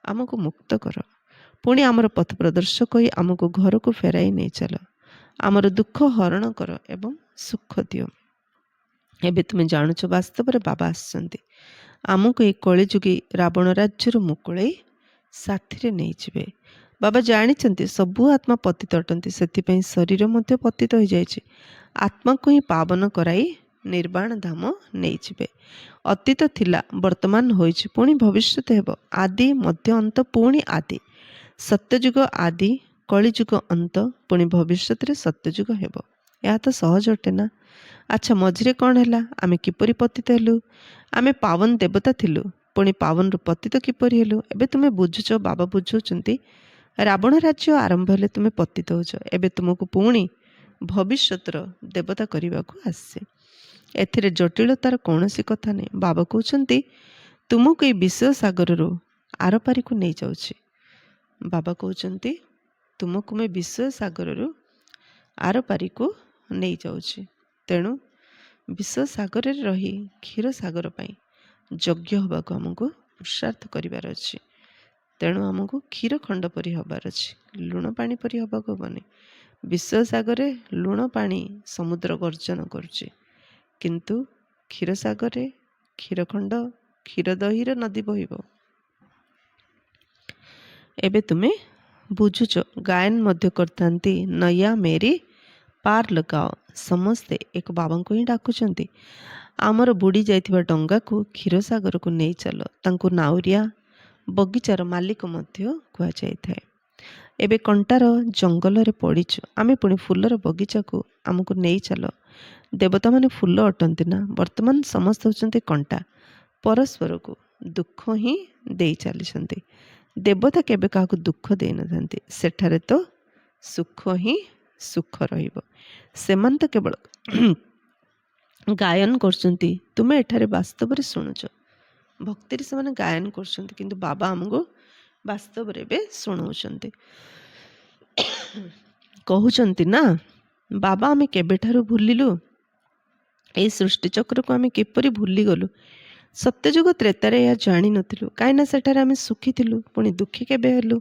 ଆମକୁ ମୁକ୍ତ କର। ପୁଣି ଆମର ପଥ ପ୍ରଦର୍ଶକ ହୋଇ ଆମକୁ ଘରକୁ ଫେରାଇ ନେଇ ଚାଲ। ଆମର ଦୁଃଖ ହରଣ କର ଏବଂ ସୁଖ ଦିଅ। ଏବେ ତୁମେ ଜାଣୁଛ ବାସ୍ତବରେ ବାବା ଆସିଛନ୍ତି ଆମକୁ ଏହି କଳିଯୁଗୀ ରାବଣ ରାଜ୍ୟରୁ ମୁକୁଳେଇ ସାଥିରେ ନେଇଯିବେ। ବାବା ଜାଣିଛନ୍ତି ସବୁ ଆତ୍ମା ପତିତ ଅଟନ୍ତି, ସେଥିପାଇଁ ଶରୀର ମଧ୍ୟ ପତିତ ହୋଇଯାଇଛି। ଆତ୍ମାକୁ ହିଁ ପାବନ କରାଇ ନିର୍ବାଣ ଧାମ ନେଇଯିବେ। ଅତୀତ ଥିଲା, ବର୍ତ୍ତମାନ ହୋଇଛି, ପୁଣି ଭବିଷ୍ୟତ ହେବ। ଆଦି ମଧ୍ୟ ଅନ୍ତ, ପୁଣି ଆଦି। ସତ୍ୟଯୁଗ ଆଦି, କଳିଯୁଗ ଅନ୍ତ, ପୁଣି ଭବିଷ୍ୟତରେ ସତ୍ୟଯୁଗ ହେବ। ଏହା ତ ସହଜ ଅଟେ ନା। ଆଚ୍ଛା, ମଝିରେ କ'ଣ ହେଲା? ଆମେ କିପରି ପତିତ ହେଲୁ? ଆମେ ପାବନ ଦେବତା ଥିଲୁ, ପୁଣି ପାବନରୁ ପତିତ କିପରି ହେଲୁ? ଏବେ ତୁମେ ବୁଝୁଛ, ବାବା ବୁଝାଉଛନ୍ତି। ରାବଣ ରାଜ୍ୟ ଆରମ୍ଭ ହେଲେ ତୁମେ ପତିତ ହେଉଛ, ଏବେ ତୁମକୁ ପୁଣି ଭବିଷ୍ୟତର ଦେବତା କରିବାକୁ ଆସିছে। ଏଥିରେ ଜଟିଳତାର କୌଣସି କଥା ନାହିଁ। ବାବା କହୁଛନ୍ତି ତୁମକୁ ଏଇ ବିଷୟ ସାଗରରୁ ଆରପାରିକୁ ନେଇଯାଉଛି। ବାବା କହୁଛନ୍ତି ତୁମକୁ ମୁଁ ବିଷୟ ସାଗରରୁ ଆରପାରିକୁ ନେଇଯାଉଛି, ତେଣୁ ବିଷୟ ସାଗରରେ ରହି କ୍ଷୀର ସାଗର ପାଇଁ ଯଜ୍ଞ ହେବାକୁ ଆମକୁ ପୁରୁଷାର୍ଥ କରିବାର ଅଛି। ତେଣୁ ଆମକୁ କ୍ଷୀର ଖଣ୍ଡ ପରି ହେବାର ଅଛି, ଲୁଣ ପାଣି ପରି ହେବାକୁ ହେବନି। ବିଷୟ ସାଗରରେ ଲୁଣ ପାଣି ସମୁଦ୍ର ଗର୍ଜନ କରୁଛି, କିନ୍ତୁ କ୍ଷୀର ସାଗରରେ କ୍ଷୀରଖଣ୍ଡ କ୍ଷୀର ଦହିର ନଦୀ ବହିବ। ଏବେ ତୁମେ ବୁଝୁଛ, ଗାୟନ ମଧ୍ୟ କରିଥାନ୍ତି, ନୟା ମେରି ପାର ଲଗାଅ। ସମସ୍ତେ ଏକ ବାବାଙ୍କୁ ହିଁ ଡାକୁଛନ୍ତି। ଆମର ବୁଡ଼ି ଯାଇଥିବା ଡଙ୍ଗାକୁ କ୍ଷୀରସାଗରକୁ ନେଇ ଚାଲ। ତାଙ୍କୁ ନାଉରିଆ ବଗିଚାର ମାଲିକ ମଧ୍ୟ କୁହାଯାଇଥାଏ। ଏବେ କଣ୍ଟାର ଜଙ୍ଗଲରେ ପଡ଼ିଛୁ, ଆମେ ପୁଣି ଫୁଲର ବଗିଚାକୁ ଆମକୁ ନେଇ ଚାଲ। ଦେବତାମାନେ ଫୁଲ ଅଟନ୍ତି ନା, ବର୍ତ୍ତମାନ ସମସ୍ତେ ହେଉଛନ୍ତି କଣ୍ଟା, ପରସ୍ପରକୁ ଦୁଃଖ ହିଁ ଦେଇ ଚାଲିଛନ୍ତି। ଦେବତା କେବେ କାହାକୁ ଦୁଃଖ ଦେଇନଥାନ୍ତି, ସେଠାରେ ତ ସୁଖ ହିଁ ସୁଖ ରହିବ। ସେମାନେ ତ କେବଳ ଗାୟନ କରୁଛନ୍ତି, ତୁମେ ଏଠାରେ ବାସ୍ତବରେ ଶୁଣୁଛ। ଭକ୍ତିରେ ସେମାନେ ଗାୟନ କରୁଛନ୍ତି, କିନ୍ତୁ ବାବା ଆମକୁ ବାସ୍ତବରେ ଏବେ ଶୁଣାଉଛନ୍ତି। କହୁଛନ୍ତି ନା, ବାବା ଆମେ କେବେଠାରୁ ଭୁଲିଲୁ? ଏଇ ସୃଷ୍ଟିଚକ୍ରକୁ ଆମେ କିପରି ଭୁଲିଗଲୁ? ସତ୍ୟଯୁଗ ତ୍ରେତାରେ ଏହା ଜାଣିନଥିଲୁ, କାହିଁକିନା ସେଠାରେ ଆମେ ସୁଖୀ ଥିଲୁ, ପୁଣି ଦୁଃଖୀ କେବେ ହେଲୁ?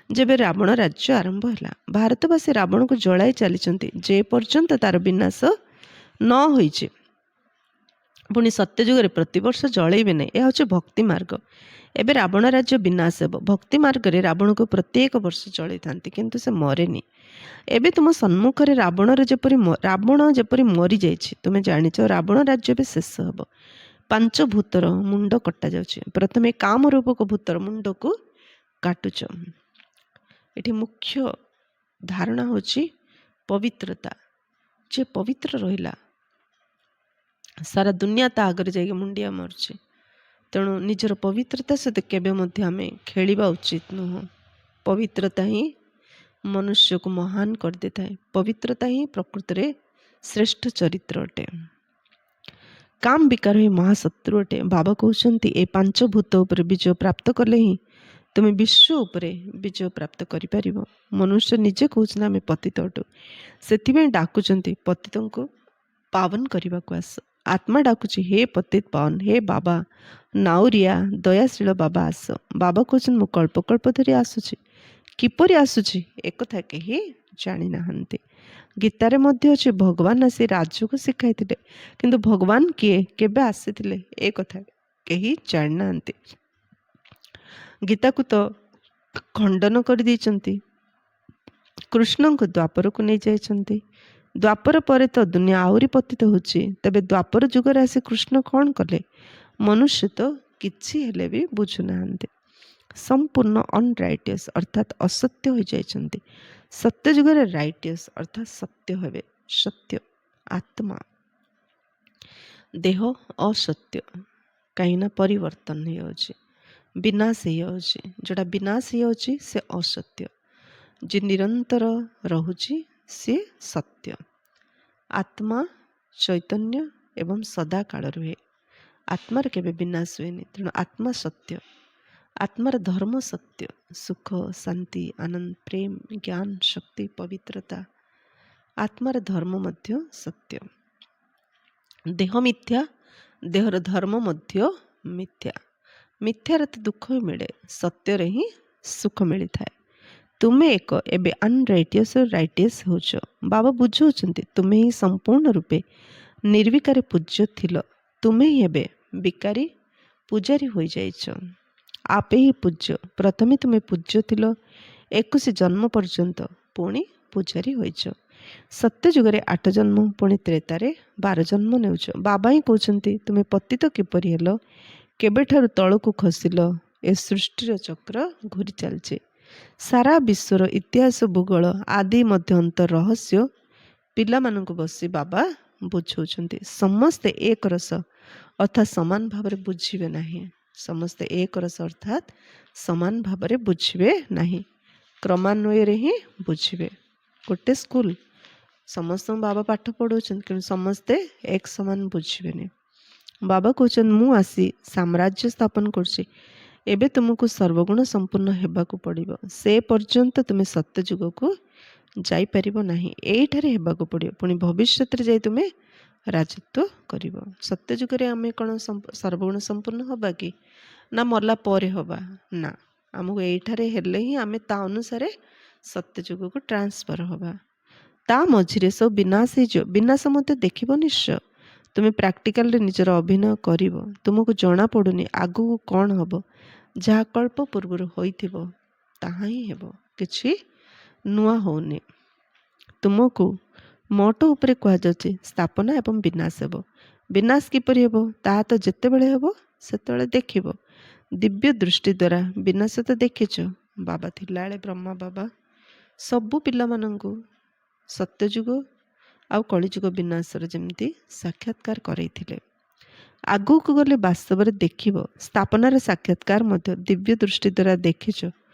ଯେବେ ରାବଣ ରାଜ୍ୟ ଆରମ୍ଭ ହେଲା, ଭାରତବାସୀ ରାବଣକୁ ଜଳାଇ ଚାଲିଛନ୍ତି ଯେ ପର୍ଯ୍ୟନ୍ତ ତାର ବିନାଶ ନ ହୋଇଛି। ପୁଣି ସତ୍ୟଯୁଗରେ ପ୍ରତିବର୍ଷ ଜଳେଇବେ ନାହିଁ, ଏହା ହେଉଛି ଭକ୍ତି ମାର୍ଗ। ଏବେ ରାବଣ ରାଜ୍ୟ ବିନାଶ ହେବ। ଭକ୍ତି ମାର୍ଗରେ ରାବଣକୁ ପ୍ରତ୍ୟେକ ବର୍ଷ ଜଳେଇଥାନ୍ତି, କିନ୍ତୁ ସେ ମରେନି। ଏବେ ତୁମ ସମ୍ମୁଖରେ ରାବଣ ଯେପରି ମରିଯାଇଛି, ତୁମେ ଜାଣିଛ ରାବଣ ରାଜ୍ୟ ଏବେ ଶେଷ ହେବ। 5 ଭୂତର ମୁଣ୍ଡ କଟାଯାଉଛି। ପ୍ରଥମେ କାମ ରୂପକ ଭୂତର ମୁଣ୍ଡକୁ କାଟୁଛ। ଏଠି ମୁଖ୍ୟ ଧାରଣା ହେଉଛି ପବିତ୍ରତା। ଯେ ପବିତ୍ର ରହିଲା, ସାରା ଦୁନିଆ ତା ଆଗରେ ଯାଇକି ମୁଣ୍ଡିଆ ମାରୁଛି। ତେଣୁ ନିଜର ପବିତ୍ରତା ସହିତ କେବେ ମଧ୍ୟ ଆମେ ଖେଳିବା ଉଚିତ ନୁହଁ। ପବିତ୍ରତା ହିଁ ମନୁଷ୍ୟକୁ ମହାନ କରିଦେଇଥାଏ। ପବିତ୍ରତା ହିଁ ପ୍ରକୃତରେ ଶ୍ରେଷ୍ଠ ଚରିତ୍ର ଅଟେ। କାମ ବିକାର ହିଁ ମହାଶତ୍ରୁ ଅଟେ। ବାବା କହୁଛନ୍ତି ଏ 5 ଭୂତ ଉପରେ ବିଜୟ ପ୍ରାପ୍ତ କଲେ ହିଁ ତୁମେ ବିଶ୍ୱ ଉପରେ ବିଜୟ ପ୍ରାପ୍ତ କରିପାରିବ। ମନୁଷ୍ୟ ନିଜେ କହୁଛନ୍ତି ଆମେ ପତିତ ଅଟୁ, ସେଥିପାଇଁ ଡାକୁଛନ୍ତି ପତିତଙ୍କୁ ପାବନ କରିବାକୁ ଆସ। ଆତ୍ମା ଡାକୁଛି ହେ ପତିତ ପାବନ, ହେ ବାବା ନାଉରିଆ ଦୟାଶୀଳ ବାବା ଆସ। ବାବା କହୁଛନ୍ତି ମୁଁ କଳ୍ପ କଳ୍ପ ଧରି ଆସୁଛି। କିପରି ଆସୁଛି ଏକଥା କେହି ଜାଣିନାହାନ୍ତି। ଗୀତାରେ ମଧ୍ୟ ଅଛି ଭଗବାନ ଆସି ରାଜକୁ ଶିଖାଇଥିଲେ, କିନ୍ତୁ ଭଗବାନ କିଏ, କେବେ ଆସିଥିଲେ ଏ କଥା କେହି ଜାଣିନାହାନ୍ତି। ଗୀତାକୁ ତ ଖଣ୍ଡନ କରିଦେଇଛନ୍ତି। କୃଷ୍ଣଙ୍କୁ ଦ୍ୱାପରକୁ ନେଇଯାଇଛନ୍ତି। ଦ୍ୱାପର ପରେ ତ ଦୁନିଆ ଆହୁରି ପତିତ ହେଉଛି। ତେବେ ଦ୍ୱାପର ଯୁଗରେ ଆସି କୃଷ୍ଣ କ'ଣ କଲେ? ମନୁଷ୍ୟ ତ କିଛି ହେଲେ ବି ବୁଝୁନାହାନ୍ତି। ସମ୍ପୂର୍ଣ୍ଣ ଅନରାଇଟିୟସ୍ ଅର୍ଥାତ୍ ଅସତ୍ୟ ହୋଇଯାଇଛନ୍ତି। ସତ୍ୟ ଯୁଗରେ ରାଇଟିୟସ୍ ଅର୍ଥାତ୍ ସତ୍ୟ ହେବେ। ସତ୍ୟ ଆତ୍ମା, ଦେହ ଅସତ୍ୟ, କାହିଁକିନା ପରିବର୍ତ୍ତନ ହେଇଯାଉଛି, ବିନାଶ ହେଇଯାଉଛି। ଯେଉଁଟା ବିନାଶ ହେଇଯାଉଛି ସେ ଅସତ୍ୟ, ଯେ ନିରନ୍ତର ରହୁଛି ସେ ସତ୍ୟ। ଆତ୍ମା ଚୈତନ୍ୟ ଏବଂ ସଦାକାଳ ରୁହେ। ଆତ୍ମାର କେବେ ବିନାଶ ହୁଏନି। ତେଣୁ ଆତ୍ମା ସତ୍ୟ। ଆତ୍ମାର ଧର୍ମ ସତ୍ୟ, ସୁଖ ଶାନ୍ତି ଆନନ୍ଦ ପ୍ରେମ ଜ୍ଞାନ ଶକ୍ତି ପବିତ୍ରତା। ଆତ୍ମାର ଧର୍ମ ମଧ୍ୟ ସତ୍ୟ। ଦେହ ମିଥ୍ୟା, ଦେହର ଧର୍ମ ମଧ୍ୟ ମିଥ୍ୟା। ମିଥ୍ୟାରେ ତ ଦୁଃଖ ହିଁ ମିଳେ, ସତ୍ୟରେ ହିଁ ସୁଖ ମିଳିଥାଏ। ତୁମେ ଏକ ଏବେ ଅନରାଇଟିୟସ୍ ରାଇଟିୟସ୍ ହେଉଛ। ବାବା ବୁଝାଉଛନ୍ତି ତୁମେ ହିଁ ସମ୍ପୂର୍ଣ୍ଣ ରୂପେ ନିର୍ବିକାରୀ ପୂଜ୍ୟ ଥିଲ। ତୁମେ ହିଁ ଏବେ ବିକାରୀ ପୂଜାରୀ ହୋଇଯାଇଛ। ଆପେ ହିଁ ପୂଜ୍ୟ। ପ୍ରଥମେ ତୁମେ ପୂଜ୍ୟ ଥିଲ 21 ଜନ୍ମ ପର୍ଯ୍ୟନ୍ତ, ପୁଣି ପୂଜାରୀ ହୋଇଛ। ସତ୍ୟ ଯୁଗରେ 8 ଜନ୍ମ, ପୁଣି ତ୍ରେତାରେ 12 ଜନ୍ମ ନେଉଛ। ବାବା ହିଁ କହୁଛନ୍ତି ତୁମେ ପତିତ କିପରି ହେଲ, କେବେଠାରୁ ତଳକୁ ଖସିଲ। ଏ ସୃଷ୍ଟିର ଚକ୍ର ଘୁରି ଚାଲିଛି। ସାରା ବିଶ୍ୱର ଇତିହାସ ଭୂଗୋଳ ଆଦି ମଧ୍ୟ ଅନ୍ତର ରହସ୍ୟ ପିଲାମାନଙ୍କୁ ବସି ବାବା ବୁଝାଉଛନ୍ତି। ସମସ୍ତେ ଏକ ରସ ଅର୍ଥାତ୍ ସମାନ ଭାବରେ ବୁଝିବେ ନାହିଁ। ସମସ୍ତେ ଏକ ରସ ଅର୍ଥାତ୍ ସମାନ ଭାବରେ ବୁଝିବେ ନାହିଁ, କ୍ରମାନ୍ୱୟରେ ହିଁ ବୁଝିବେ। ଗୋଟେ ସ୍କୁଲ ସମସ୍ତଙ୍କୁ ବାବା ପାଠ ପଢ଼ାଉଛନ୍ତି, କିନ୍ତୁ ସମସ୍ତେ ଏକ ସମାନ ବୁଝିବେନି। ବାବା କହୁଛନ୍ତି ମୁଁ ଆସି ସାମ୍ରାଜ୍ୟ ସ୍ଥାପନ କରୁଛି। ଏବେ ତୁମକୁ ସର୍ବଗୁଣ ସମ୍ପୂର୍ଣ୍ଣ ହେବାକୁ ପଡ଼ିବ। ସେ ପର୍ଯ୍ୟନ୍ତ ତୁମେ ସତ୍ୟ ଯୁଗକୁ ଯାଇପାରିବ ନାହିଁ। ଏଇଠାରେ ହେବାକୁ ପଡ଼ିବ, ପୁଣି ଭବିଷ୍ୟତରେ ଯାଇ ତୁମେ ରାଜତ୍ୱ କରିବ। ସତ୍ୟ ଯୁଗରେ ଆମେ କ'ଣ ସର୍ବଗୁଣ ସମ୍ପୂର୍ଣ୍ଣ ହେବା କି? ନା ମଲା ପରେ ହେବା? ନା, ଆମକୁ ଏଇଠାରେ ହେଲେ ହିଁ ଆମେ ତା ଅନୁସାରେ ସତ୍ୟ ଯୁଗକୁ ଟ୍ରାନ୍ସଫର ହେବା। ତା ମଝିରେ ସବୁ ବିନାଶ ହେଇଯିବ। ବିନାଶ ମଧ୍ୟ ଦେଖିବ ନିଶ୍ଚୟ। ତୁମେ ପ୍ରାକ୍ଟିକାଲରେ ନିଜର ଅଭିନୟ କରିବ। ତୁମକୁ ଜଣାପଡ଼ୁନି ଆଗକୁ କ'ଣ ହେବ। ଯାହା କଳ୍ପ ପୂର୍ବରୁ ହୋଇଥିବ ତାହା ହିଁ ହେବ, କିଛି ନୂଆ ହେଉନି। ତୁମକୁ ମୋଟ ଉପରେ କୁହାଯାଉଛି ସ୍ଥାପନା ଏବଂ ବିନାଶ ହେବ। ବିନାଶ କିପରି ହେବ ତାହା ତ ଯେତେବେଳେ ହେବ ସେତେବେଳେ ଦେଖିବ। ଦିବ୍ୟ ଦୃଷ୍ଟି ଦ୍ୱାରା ବିନାଶ ତ ଦେଖିଛ। ବାବା ଥିଲାବେଳେ ବ୍ରହ୍ମା ବାବା ସବୁ ପିଲାମାନଙ୍କୁ ସତ୍ୟଯୁଗ ଆଉ କଳିଯୁଗ ବିନାଶର ଯେମିତି ସାକ୍ଷାତକାର କରାଇଥିଲେ। ଆଗକୁ ଗଲେ ବାସ୍ତବରେ ଦେଖିବ। ସ୍ଥାପନାର ସାକ୍ଷାତକାର ମଧ୍ୟ ଦିବ୍ୟ ଦୃଷ୍ଟି ଦ୍ୱାରା ଦେଖିଛ,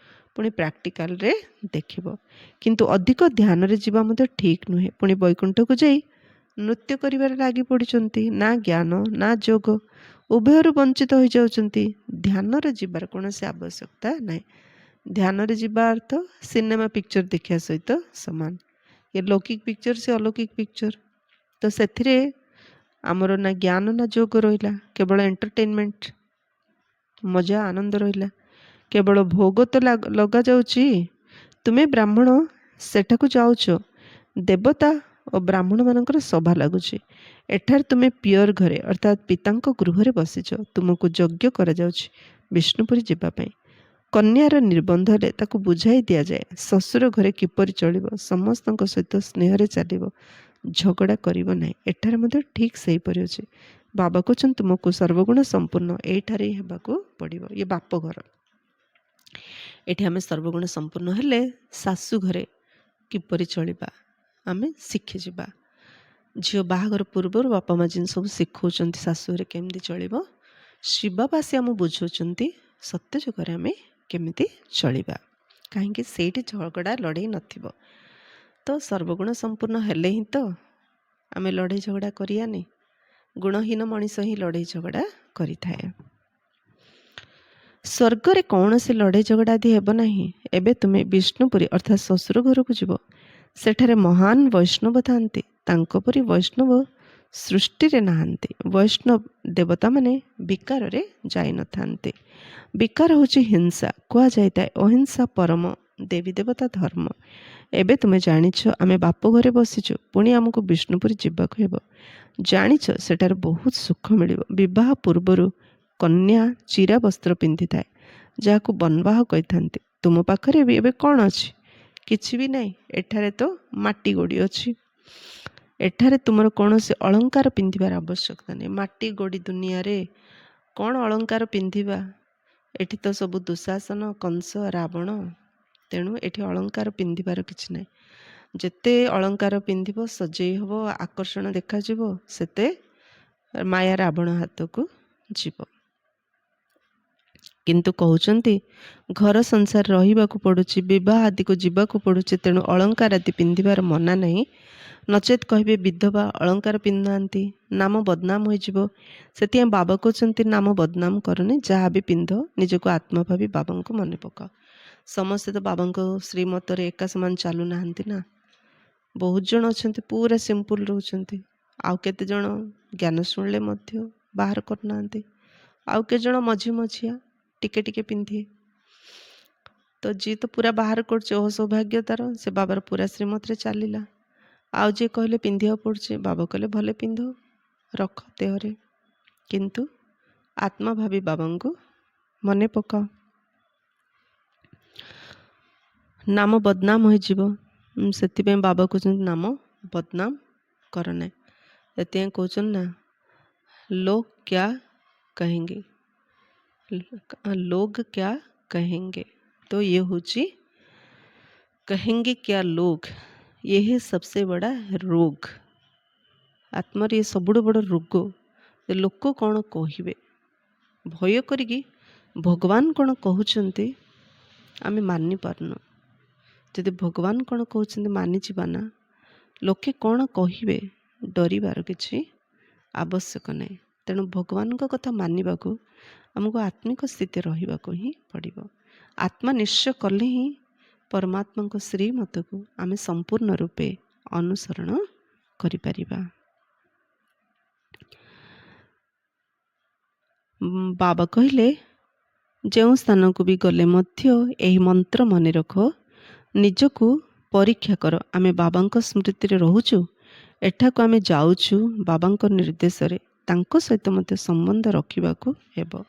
ପୁଣି ପ୍ରାକ୍ଟିକାଲରେ ଦେଖିବ। କିନ୍ତୁ ଅଧିକ ଧ୍ୟାନରେ ଯିବା ମଧ୍ୟ ଠିକ୍ ନୁହେଁ। ପୁଣି ବୈକୁଣ୍ଠକୁ ଯାଇ ନୃତ୍ୟ କରିବାରେ ଲାଗି ପଡ଼ିଛନ୍ତି। ନା ଜ୍ଞାନ ନା ଯୋଗ, ଉଭୟରୁ ବଞ୍ଚିତ ହୋଇଯାଉଛନ୍ତି। ଧ୍ୟାନରେ ଯିବାର କୌଣସି ଆବଶ୍ୟକତା ନାହିଁ। ଧ୍ୟାନରେ ଯିବା ଅର୍ଥ ସିନେମା ପିକ୍ଚର ଦେଖିବା ସହିତ ସମାନ। ଏ ଲୌକିକ ପିକ୍ଚର, ସେ ଅଲୌକିକ ପିକ୍ଚର। ତ ସେଥିରେ ଆମର ନା ଜ୍ଞାନ ନା ଯୋଗ ରହିଲା, କେବଳ ଏଣ୍ଟରଟେନମେଣ୍ଟ, ମଜା ଆନନ୍ଦ ରହିଲା। କେବଳ ଭୋଗ ତ ଲଗାଯାଉଛି। ତୁମେ ବ୍ରାହ୍ମଣ, ସେଠାକୁ ଯାଉଛ, ଦେବତା ଓ ବ୍ରାହ୍ମଣମାନଙ୍କର ସଭା ଲାଗୁଛି। ଏଠାରେ ତୁମେ ପିଓର ଘରେ ଅର୍ଥାତ୍ ପିତାଙ୍କ ଗୃହରେ ବସିଛ। ତୁମକୁ ଯଜ୍ଞ କରାଯାଉଛି ବିଷ୍ଣୁପୁରୀ ଯିବା ପାଇଁ। କନ୍ୟାର ନିର୍ବନ୍ଧ ହେଲେ ତାକୁ ବୁଝାଇ ଦିଆଯାଏ ଶ୍ୱଶୁର ଘରେ କିପରି ଚଳିବ, ସମସ୍ତଙ୍କ ସହିତ ସ୍ନେହରେ ଚାଲିବ, ଝଗଡ଼ା କରିବ ନାହିଁ। ଏଠାରେ ମଧ୍ୟ ଠିକ୍ ସେହିପରି ଅଛି। ବାବା କହୁଛନ୍ତି ତୁମକୁ ସର୍ବଗୁଣ ସମ୍ପୂର୍ଣ୍ଣ ଏଇଠାରେ ହେବାକୁ ପଡ଼ିବ। ଇଏ ବାପ ଘର। ଏଠି ଆମେ ସର୍ବଗୁଣ ସମ୍ପୂର୍ଣ୍ଣ ହେଲେ ଶାଶୁ ଘରେ କିପରି ଚଳିବା ଆମେ ଶିଖିଯିବା। ଝିଅ ବାହାଘର ପୂର୍ବରୁ ବାପା ମା' ଜିନିଷ ସବୁ ଶିଖାଉଛନ୍ତି ଶାଶୁ ଘରେ କେମିତି ଚଳିବ ଶିବବାସୀ ଆମକୁ ବୁଝାଉଛନ୍ତି ସତ୍ୟ ଯୁଗରେ ଆମେ କେମିତି ଚଳିବା, କାହିଁକି ସେଇଠି ଝଗଡ଼ା ଲଢ଼େଇ ନଥିବ। ତ ସର୍ବଗୁଣ ସମ୍ପୂର୍ଣ୍ଣ ହେଲେ ହିଁ ତ ଆମେ ଲଢ଼େଇ ଝଗଡ଼ା କରିବାନି। ଗୁଣହୀନ ମଣିଷ ହିଁ ଲଢ଼େଇ ଝଗଡ଼ା କରିଥାଏ। ସ୍ୱର୍ଗରେ କୌଣସି ଲଢ଼େଇ ଝଗଡ଼ା ଆଦି ହେବ ନାହିଁ। ଏବେ ତୁମେ ବିଷ୍ଣୁପୁରୀ ଅର୍ଥାତ୍ ଶ୍ୱଶୁର ଘରକୁ ଯିବ। ସେଠାରେ ମହାନ ବୈଷ୍ଣବ ଥାନ୍ତି। ତାଙ୍କ ପରି ବୈଷ୍ଣବ ସୃଷ୍ଟିରେ ନାହାନ୍ତି। ବୈଷ୍ଣବ ଦେବତାମାନେ ବିକାରରେ ଯାଇନଥାନ୍ତି। ବିକାର ହେଉଛି ହିଂସା। କୁହାଯାଇଥାଏ ଅହିଂସା ପରମ ଦେବୀ ଦେବତା ଧର୍ମ। ଏବେ ତୁମେ ଜାଣିଛ ଆମେ ବାପ ଘରେ ବସିଛୁ, ପୁଣି ଆମକୁ ବିଷ୍ଣୁପୁରୀ ଯିବାକୁ ହେବ। ଜାଣିଛ ସେଠାରେ ବହୁତ ସୁଖ ମିଳିବ। ବିବାହ ପୂର୍ବରୁ କନ୍ୟା ଚିରା ବସ୍ତ୍ର ପିନ୍ଧିଥାଏ, ଯାହାକୁ ବନବାହ କହିଥାନ୍ତି। ତୁମ ପାଖରେ ବି ଏବେ କ'ଣ ଅଛି? କିଛି ବି ନାହିଁ। ଏଠାରେ ତ ମାଟି ଗୋଡ଼ି ଅଛି। ଏଠାରେ ତୁମର କୌଣସି ଅଳଙ୍କାର ପିନ୍ଧିବାର ଆବଶ୍ୟକତା ନାହିଁ। ମାଟି ଗୋଡ଼ି ଦୁନିଆରେ କ'ଣ ଅଳଙ୍କାର ପିନ୍ଧିବା? ଏଠି ତ ସବୁ ଦୁଶାସନ, କଂସ, ରାବଣ। ତେଣୁ ଏଠି ଅଳଙ୍କାର ପିନ୍ଧିବାର କିଛି ନାହିଁ। ଯେତେ ଅଳଙ୍କାର ପିନ୍ଧିବ, ସଜେଇ ହେବ, ଆକର୍ଷଣ ଦେଖାଯିବ, ସେତେ ମାୟା ରାବଣ ହାତକୁ ଯିବ। କିନ୍ତୁ କହୁଛନ୍ତି ଘର ସଂସାର ରହିବାକୁ ପଡ଼ୁଛି, ବିବାହ ଆଦିକୁ ଯିବାକୁ ପଡ଼ୁଛି, ତେଣୁ ଅଳଙ୍କାର ଆଦି ପିନ୍ଧିବାର ମନା ନାହିଁ। ନଚେତ୍ କହିବେ ବିଧବା ଅଳଙ୍କାର ପିନ୍ଧୁନାହାନ୍ତି, ନାମ ବଦନାମ ହୋଇଯିବ। ସେଥିପାଇଁ ବାବା କହୁଛନ୍ତି ନାମ ବଦନାମ କରନି, ଯାହା ବି ପିନ୍ଧ ନିଜକୁ ଆତ୍ମା ଭାବି ବାବାଙ୍କୁ ମନେ ପକାଅ। ସମସ୍ତେ ତ ବାବାଙ୍କ ଶ୍ରୀମତରେ ଏକା ସମାନ ଚାଲୁନାହାନ୍ତି ନା। ବହୁତ ଜଣ ଅଛନ୍ତି ପୁରା ସିମ୍ପଲ୍ ରହୁଛନ୍ତି, ଆଉ କେତେ ଜଣ ଜ୍ଞାନ ଶୁଣିଲେ ମଧ୍ୟ ବାହାର କରୁନାହାନ୍ତି, ଆଉ କେତେ ଜଣ ମଝି ମଝିଆ ଟିକେ ଟିକେ ପିନ୍ଧେ। ତ ଯିଏ ତ ପୁରା ବାହାର କରୁଛି, ଓ ସୌଭାଗ୍ୟ ତାର, ସେ ବାବାର ପୁରା ଶ୍ରୀମତରେ ଚାଲିଲା। ଆଉ ଯିଏ କହିଲେ ପିନ୍ଧିବାକୁ ପଡ଼ୁଛି, ବାବା କହିଲେ ଭଲ ପିନ୍ଧ, ରଖ ଦେହରେ, କିନ୍ତୁ ଆତ୍ମା ଭାବି ବାବାଙ୍କୁ ମନେ ପକାଅ। ନାମ ବଦନାମ ହୋଇଯିବ। ସେଥିପାଇଁ ବାବା କହୁଛନ୍ତି ନାମ ବଦନାମ କର ନାହିଁ। ସେଥିପାଇଁ କହୁଛନ୍ତି ନା ଲୋକ କ୍ୟା କହେंगे, लोग क्या कहेंगे। तो ये होची कहेंगे क्या लोग, ये है सबसे बड़ा रोग। आत्मार ये सबुठ बड़ रोग। लोक कौन कहे, भय करिकी भगवान कौन कहते आम मानि पारनु। जदि भगवान कौन कहते मानि जाना, लोके कौन कहे डरबार किसी आवश्यक नहीं। तेणु भगवान कथा मानवा को आमको आत्मिक स्थिति रहिबाको ही पड़िब। आत्मा निश्चय कले ही परमात्मा को श्रीमत को आम संपूर्ण रूपे अनुसरण करिपरिबा। बाबा कहले जो स्थान को भी गले मध्य यही मंत्र मन रख, निजको परीक्षा कर। आम बाबा स्मृति रे रहुचु, एठाको आम जाउछु बाबा निर्देश रे, तांको सहित मते संबंध रखिबाको हेबो।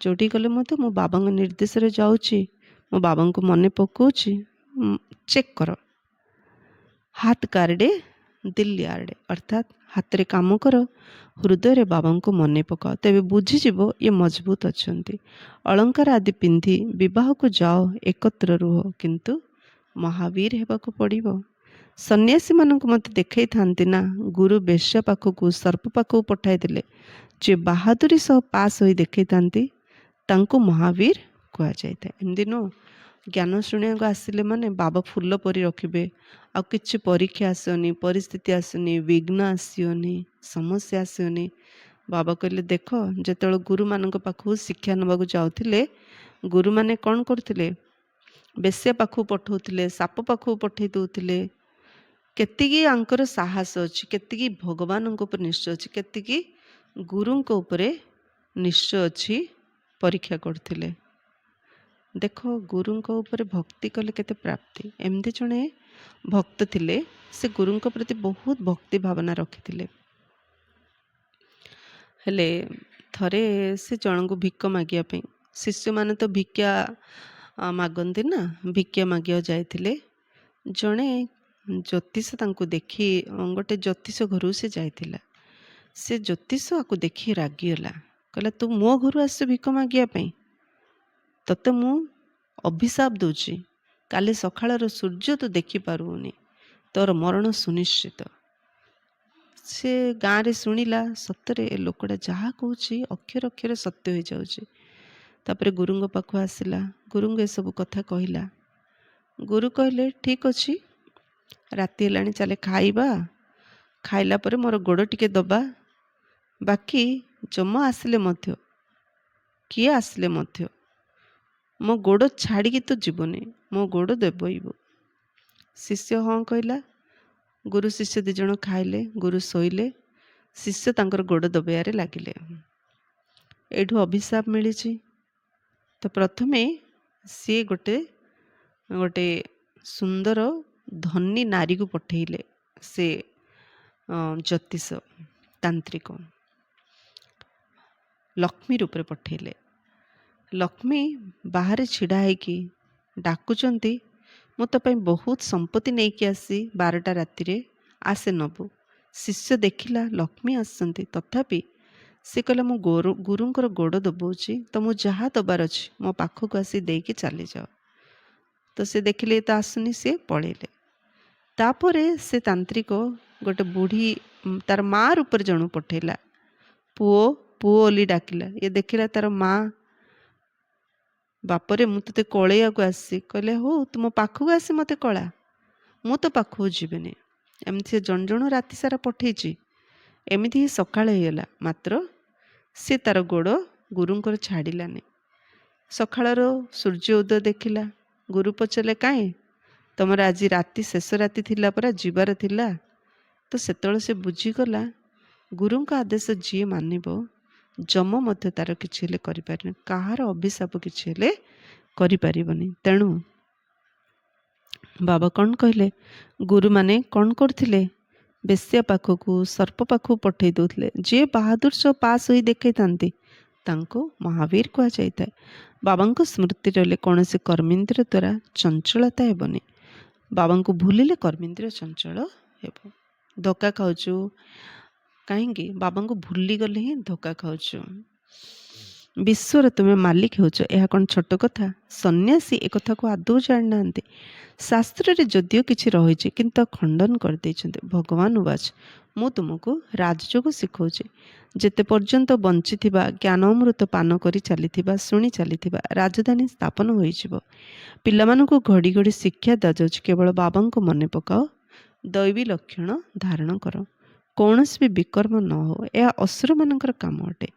जोटी गले मते मो बाबा निर्देश रे जाउची, मो बाबा को मने पकाउची, चेक कर। हाथ काड़े दिल याड़े, अर्थात हाथ रे काम कर, हृदय रे बाबा को मने पकाओ, तेबे बुझीजिवो ये मजबूत अछंती। अलंकार आदि पिंधि विवाह को जाओ, एकत्र रुह, किंतु महावीर हेबाको पड़िबो। सन्यासी मानक मत देखई थांती ना, गुरु बेश्या पाखकु सर्प पाखकु पठाई देले, जे बहादुरी सह पास होई देखई थांती तांको महावीर कुआ जायते। एमदी नो ज्ञान शुणिया आसिले माने बाबा फूल परी रखिबे, आ किछि परीक्षा आसनी, परिस्थिति आसनी, विघ्न आसियोनी, समस्या आसियोनी। बाबा कहले देख, जेतेବେଳେ गुरु मानक पाखु शिक्षा नबाकु जाउथिले, गुरु माने कौन करथिले, बेश्या पाखु पठाउथिले, साप पाखु पठै दउथिले। केतिकी आंकर साहस अछि, केतिकी भगवानଙ୍କ ऊपर निश्चय अछि, केतिकी गुरुଙ୍କ ऊपर निश्चय अछि, परीक्षा करथिले। देखो गुरुଙ୍କ ऊपर भक्ति कले केते प्राप्ति। एमती जणे भक्त थिले, से गुरुଙ୍କ प्रति बहुत भक्ति भावना रखिथिले। हेले थरे से जन को भिक मागिया पे, शिष्य माने तो भिक्षा मागंती ना, भिक्षा मागिया जाइथिले। जणे ज्योतिष तांको देखी, गोटे ज्योतिष घर से जाइथिला। से ज्योतिष आको देखी रागिगला, कहला तू मो घर आस भिक मागिया पे, तते मु अभिशाप दूची, काली सकाळर सूर्य तो देखी पारुनी, तोर मरण सुनिश्चित। ସେ ଗାଁରେ ଶୁଣିଲା ସତରେ ଏ ଲୋକଟା ଯାହା କହୁଛି ଅକ୍ଷର ଅକ୍ଷର ସତ୍ୟ ହୋଇଯାଉଛି। ତାପରେ ଗୁରୁଙ୍କ ପାଖକୁ ଆସିଲା, ଗୁରୁଙ୍କୁ ଏସବୁ କଥା କହିଲା। ଗୁରୁ କହିଲେ ଠିକ୍ ଅଛି, ରାତି ହେଲାଣି, ଚାଲେ ଖାଇବା, ଖାଇଲା ପରେ ମୋର ଗୋଡ଼ ଟିକେ ଦବା, ବାକି ଯମ ଆସିଲେ ମଧ୍ୟ, କିଏ ଆସିଲେ ମଧ୍ୟ ମୋ ଗୋଡ଼ ଛାଡ଼ିକି ତ ଯିବନି, ମୋ ଗୋଡ଼ ଦେବଇବ। ଶିଷ୍ୟ ହଁ କହିଲା। ଗୁରୁ ଶିଷ୍ୟ 2 ଜଣ ଖାଇଲେ, ଗୁରୁ ଶୋଇଲେ, ଶିଷ୍ୟ ତାଙ୍କର ଗୋଡ଼ ଦବେଇବାରେ ଲାଗିଲେ। ଏଇଠୁ ଅଭିଶାପ ମିଳିଛି। ତ ପ୍ରଥମେ ସିଏ ଗୋଟେ ସୁନ୍ଦର ଧନୀ ନାରୀକୁ ପଠେଇଲେ, ସେ ଜ୍ୟୋତିଷ ତାନ୍ତ୍ରିକ ଲକ୍ଷ୍ମୀ ରୂପରେ ପଠେଇଲେ। ଲକ୍ଷ୍ମୀ ବାହାରେ ଛିଡ଼ା ହେଇକି ଡାକୁଛନ୍ତି, ମୁଁ ତୋ ପାଇଁ ବହୁତ ସମ୍ପତ୍ତି ନେଇକି ଆସି 12ଟା ରାତିରେ, ଆସେ ନବୁ। ଶିଷ୍ୟ ଦେଖିଲା ଲକ୍ଷ୍ମୀ ଆସିଛନ୍ତି, ତଥାପି ସେ କହିଲା ମୁଁ ଗୁରୁଙ୍କର ଗୋଡ଼ ଦବଉଛି, ତ ମୁଁ ଯାହା ଦେବାର ଅଛି ମୋ ପାଖକୁ ଆସି ଦେଇକି ଚାଲିଯାଅ। ତ ସେ ଦେଖିଲେ ତ ଆସୁନି, ସେ ପଳେଇଲେ। ତାପରେ ସେ ତାନ୍ତ୍ରିକ ଗୋଟେ ବୁଢ଼ୀ ତାର ମା ରୂପରେ ଜଣକୁ ପଠେଇଲା, ପୁଅ ପୁଅ ବୋଲି ଡାକିଲା। ଇଏ ଦେଖିଲା ତାର ମା, ବାପରେ ମୁଁ ତୋତେ କଳେଇବାକୁ ଆସିଛି। କହିଲେ ହଉ, ତୁ ମୋ ପାଖକୁ ଆସି ମୋତେ କଳା, ମୁଁ ତ ପାଖକୁ ଯିବିନି। ଏମିତି ସେ ଜଣ ଜଣ ରାତି ସାରା ପଠେଇଛି। ଏମିତି ହିଁ ସକାଳ ହେଇଗଲା, ମାତ୍ର ସେ ତାର ଗୋଡ଼ ଗୁରୁଙ୍କର ଛାଡ଼ିଲାନି। ସକାଳର ସୂର୍ଯ୍ୟ ଉଦୟ ଦେଖିଲା। ଗୁରୁ ପଚାରିଲେ କାହିଁ ତମର ଆଜି ରାତି ଶେଷ ରାତି ଥିଲା ପରା, ଯିବାର ଥିଲା। ତ ସେତେବେଳେ ସେ ବୁଝିଗଲା ଗୁରୁଙ୍କ ଆଦେଶ ଯିଏ ମାନିବ, ଯମ ମଧ୍ୟ ତାର କିଛି ହେଲେ କରିପାରିବନି, କାହାର ଅଭିଶାପ କିଛି ହେଲେ କରିପାରିବନି। ତେଣୁ ବାବା କ'ଣ କହିଲେ, ଗୁରୁମାନେ କ'ଣ କରୁଥିଲେ, ବେଶ୍ୟା ପାଖକୁ, ସର୍ପ ପାଖକୁ ପଠେଇ ଦେଉଥିଲେ। ଯିଏ ବାହାଦୁର ସହ ପାସ୍ ହୋଇ ଦେଖାଇଥାନ୍ତି ତାଙ୍କୁ ମହାବୀର କୁହାଯାଇଥାଏ। ବାବାଙ୍କ ସ୍ମୃତି ରହିଲେ କୌଣସି କର୍ମେନ୍ଦ୍ରିୟ ଦ୍ୱାରା ଚଞ୍ଚଳତା ହେବନି। ବାବାଙ୍କୁ ଭୁଲିଲେ କର୍ମେନ୍ଦ୍ରିୟ ଚଞ୍ଚଳ ହେବ। ଧୋକା ଖାଉଛୁ କାହିଁକି, ବାବାଙ୍କୁ ଭୁଲିଗଲେ ହିଁ ଧୋକା ଖାଉଛୁ। ବିଶ୍ୱର ତୁମେ ମାଲିକ ହେଉଛ, ଏହା କ'ଣ ଛୋଟ କଥା? ସନ୍ନ୍ୟାସୀ ଏକଥାକୁ ଆଦୌ ଜାଣିନାହାନ୍ତି। ଶାସ୍ତ୍ରରେ ଯଦିଓ କିଛି ରହିଛି କିନ୍ତୁ ଖଣ୍ଡନ କରିଦେଇଛନ୍ତି। ଭଗବାନ ଉବାଚ, ମୁଁ ତୁମକୁ ରାଜଯୋଗ ଶିଖଉଛି। ଯେତେ ପର୍ଯ୍ୟନ୍ତ ବଞ୍ଚିଥିବା, ଜ୍ଞାନ ଅମୃତ ପାନ କରି ଚାଲିଥିବା, ଶୁଣି ଚାଲିଥିବା, ରାଜଧାନୀ ସ୍ଥାପନ ହୋଇଯିବ। ପିଲାମାନଙ୍କୁ ଘଡ଼ି ଘଡ଼ି ଶିକ୍ଷା ଦିଆଯାଉଛି, କେବଳ ବାବାଙ୍କୁ ମନେ ପକାଅ, ଦୈବୀ ଲକ୍ଷଣ ଧାରଣ କର, କୌଣସି ବି ବିକର୍ମ ନ ହଉ। ଏହା ଅସୁରମାନଙ୍କର କାମ ଅଟେ।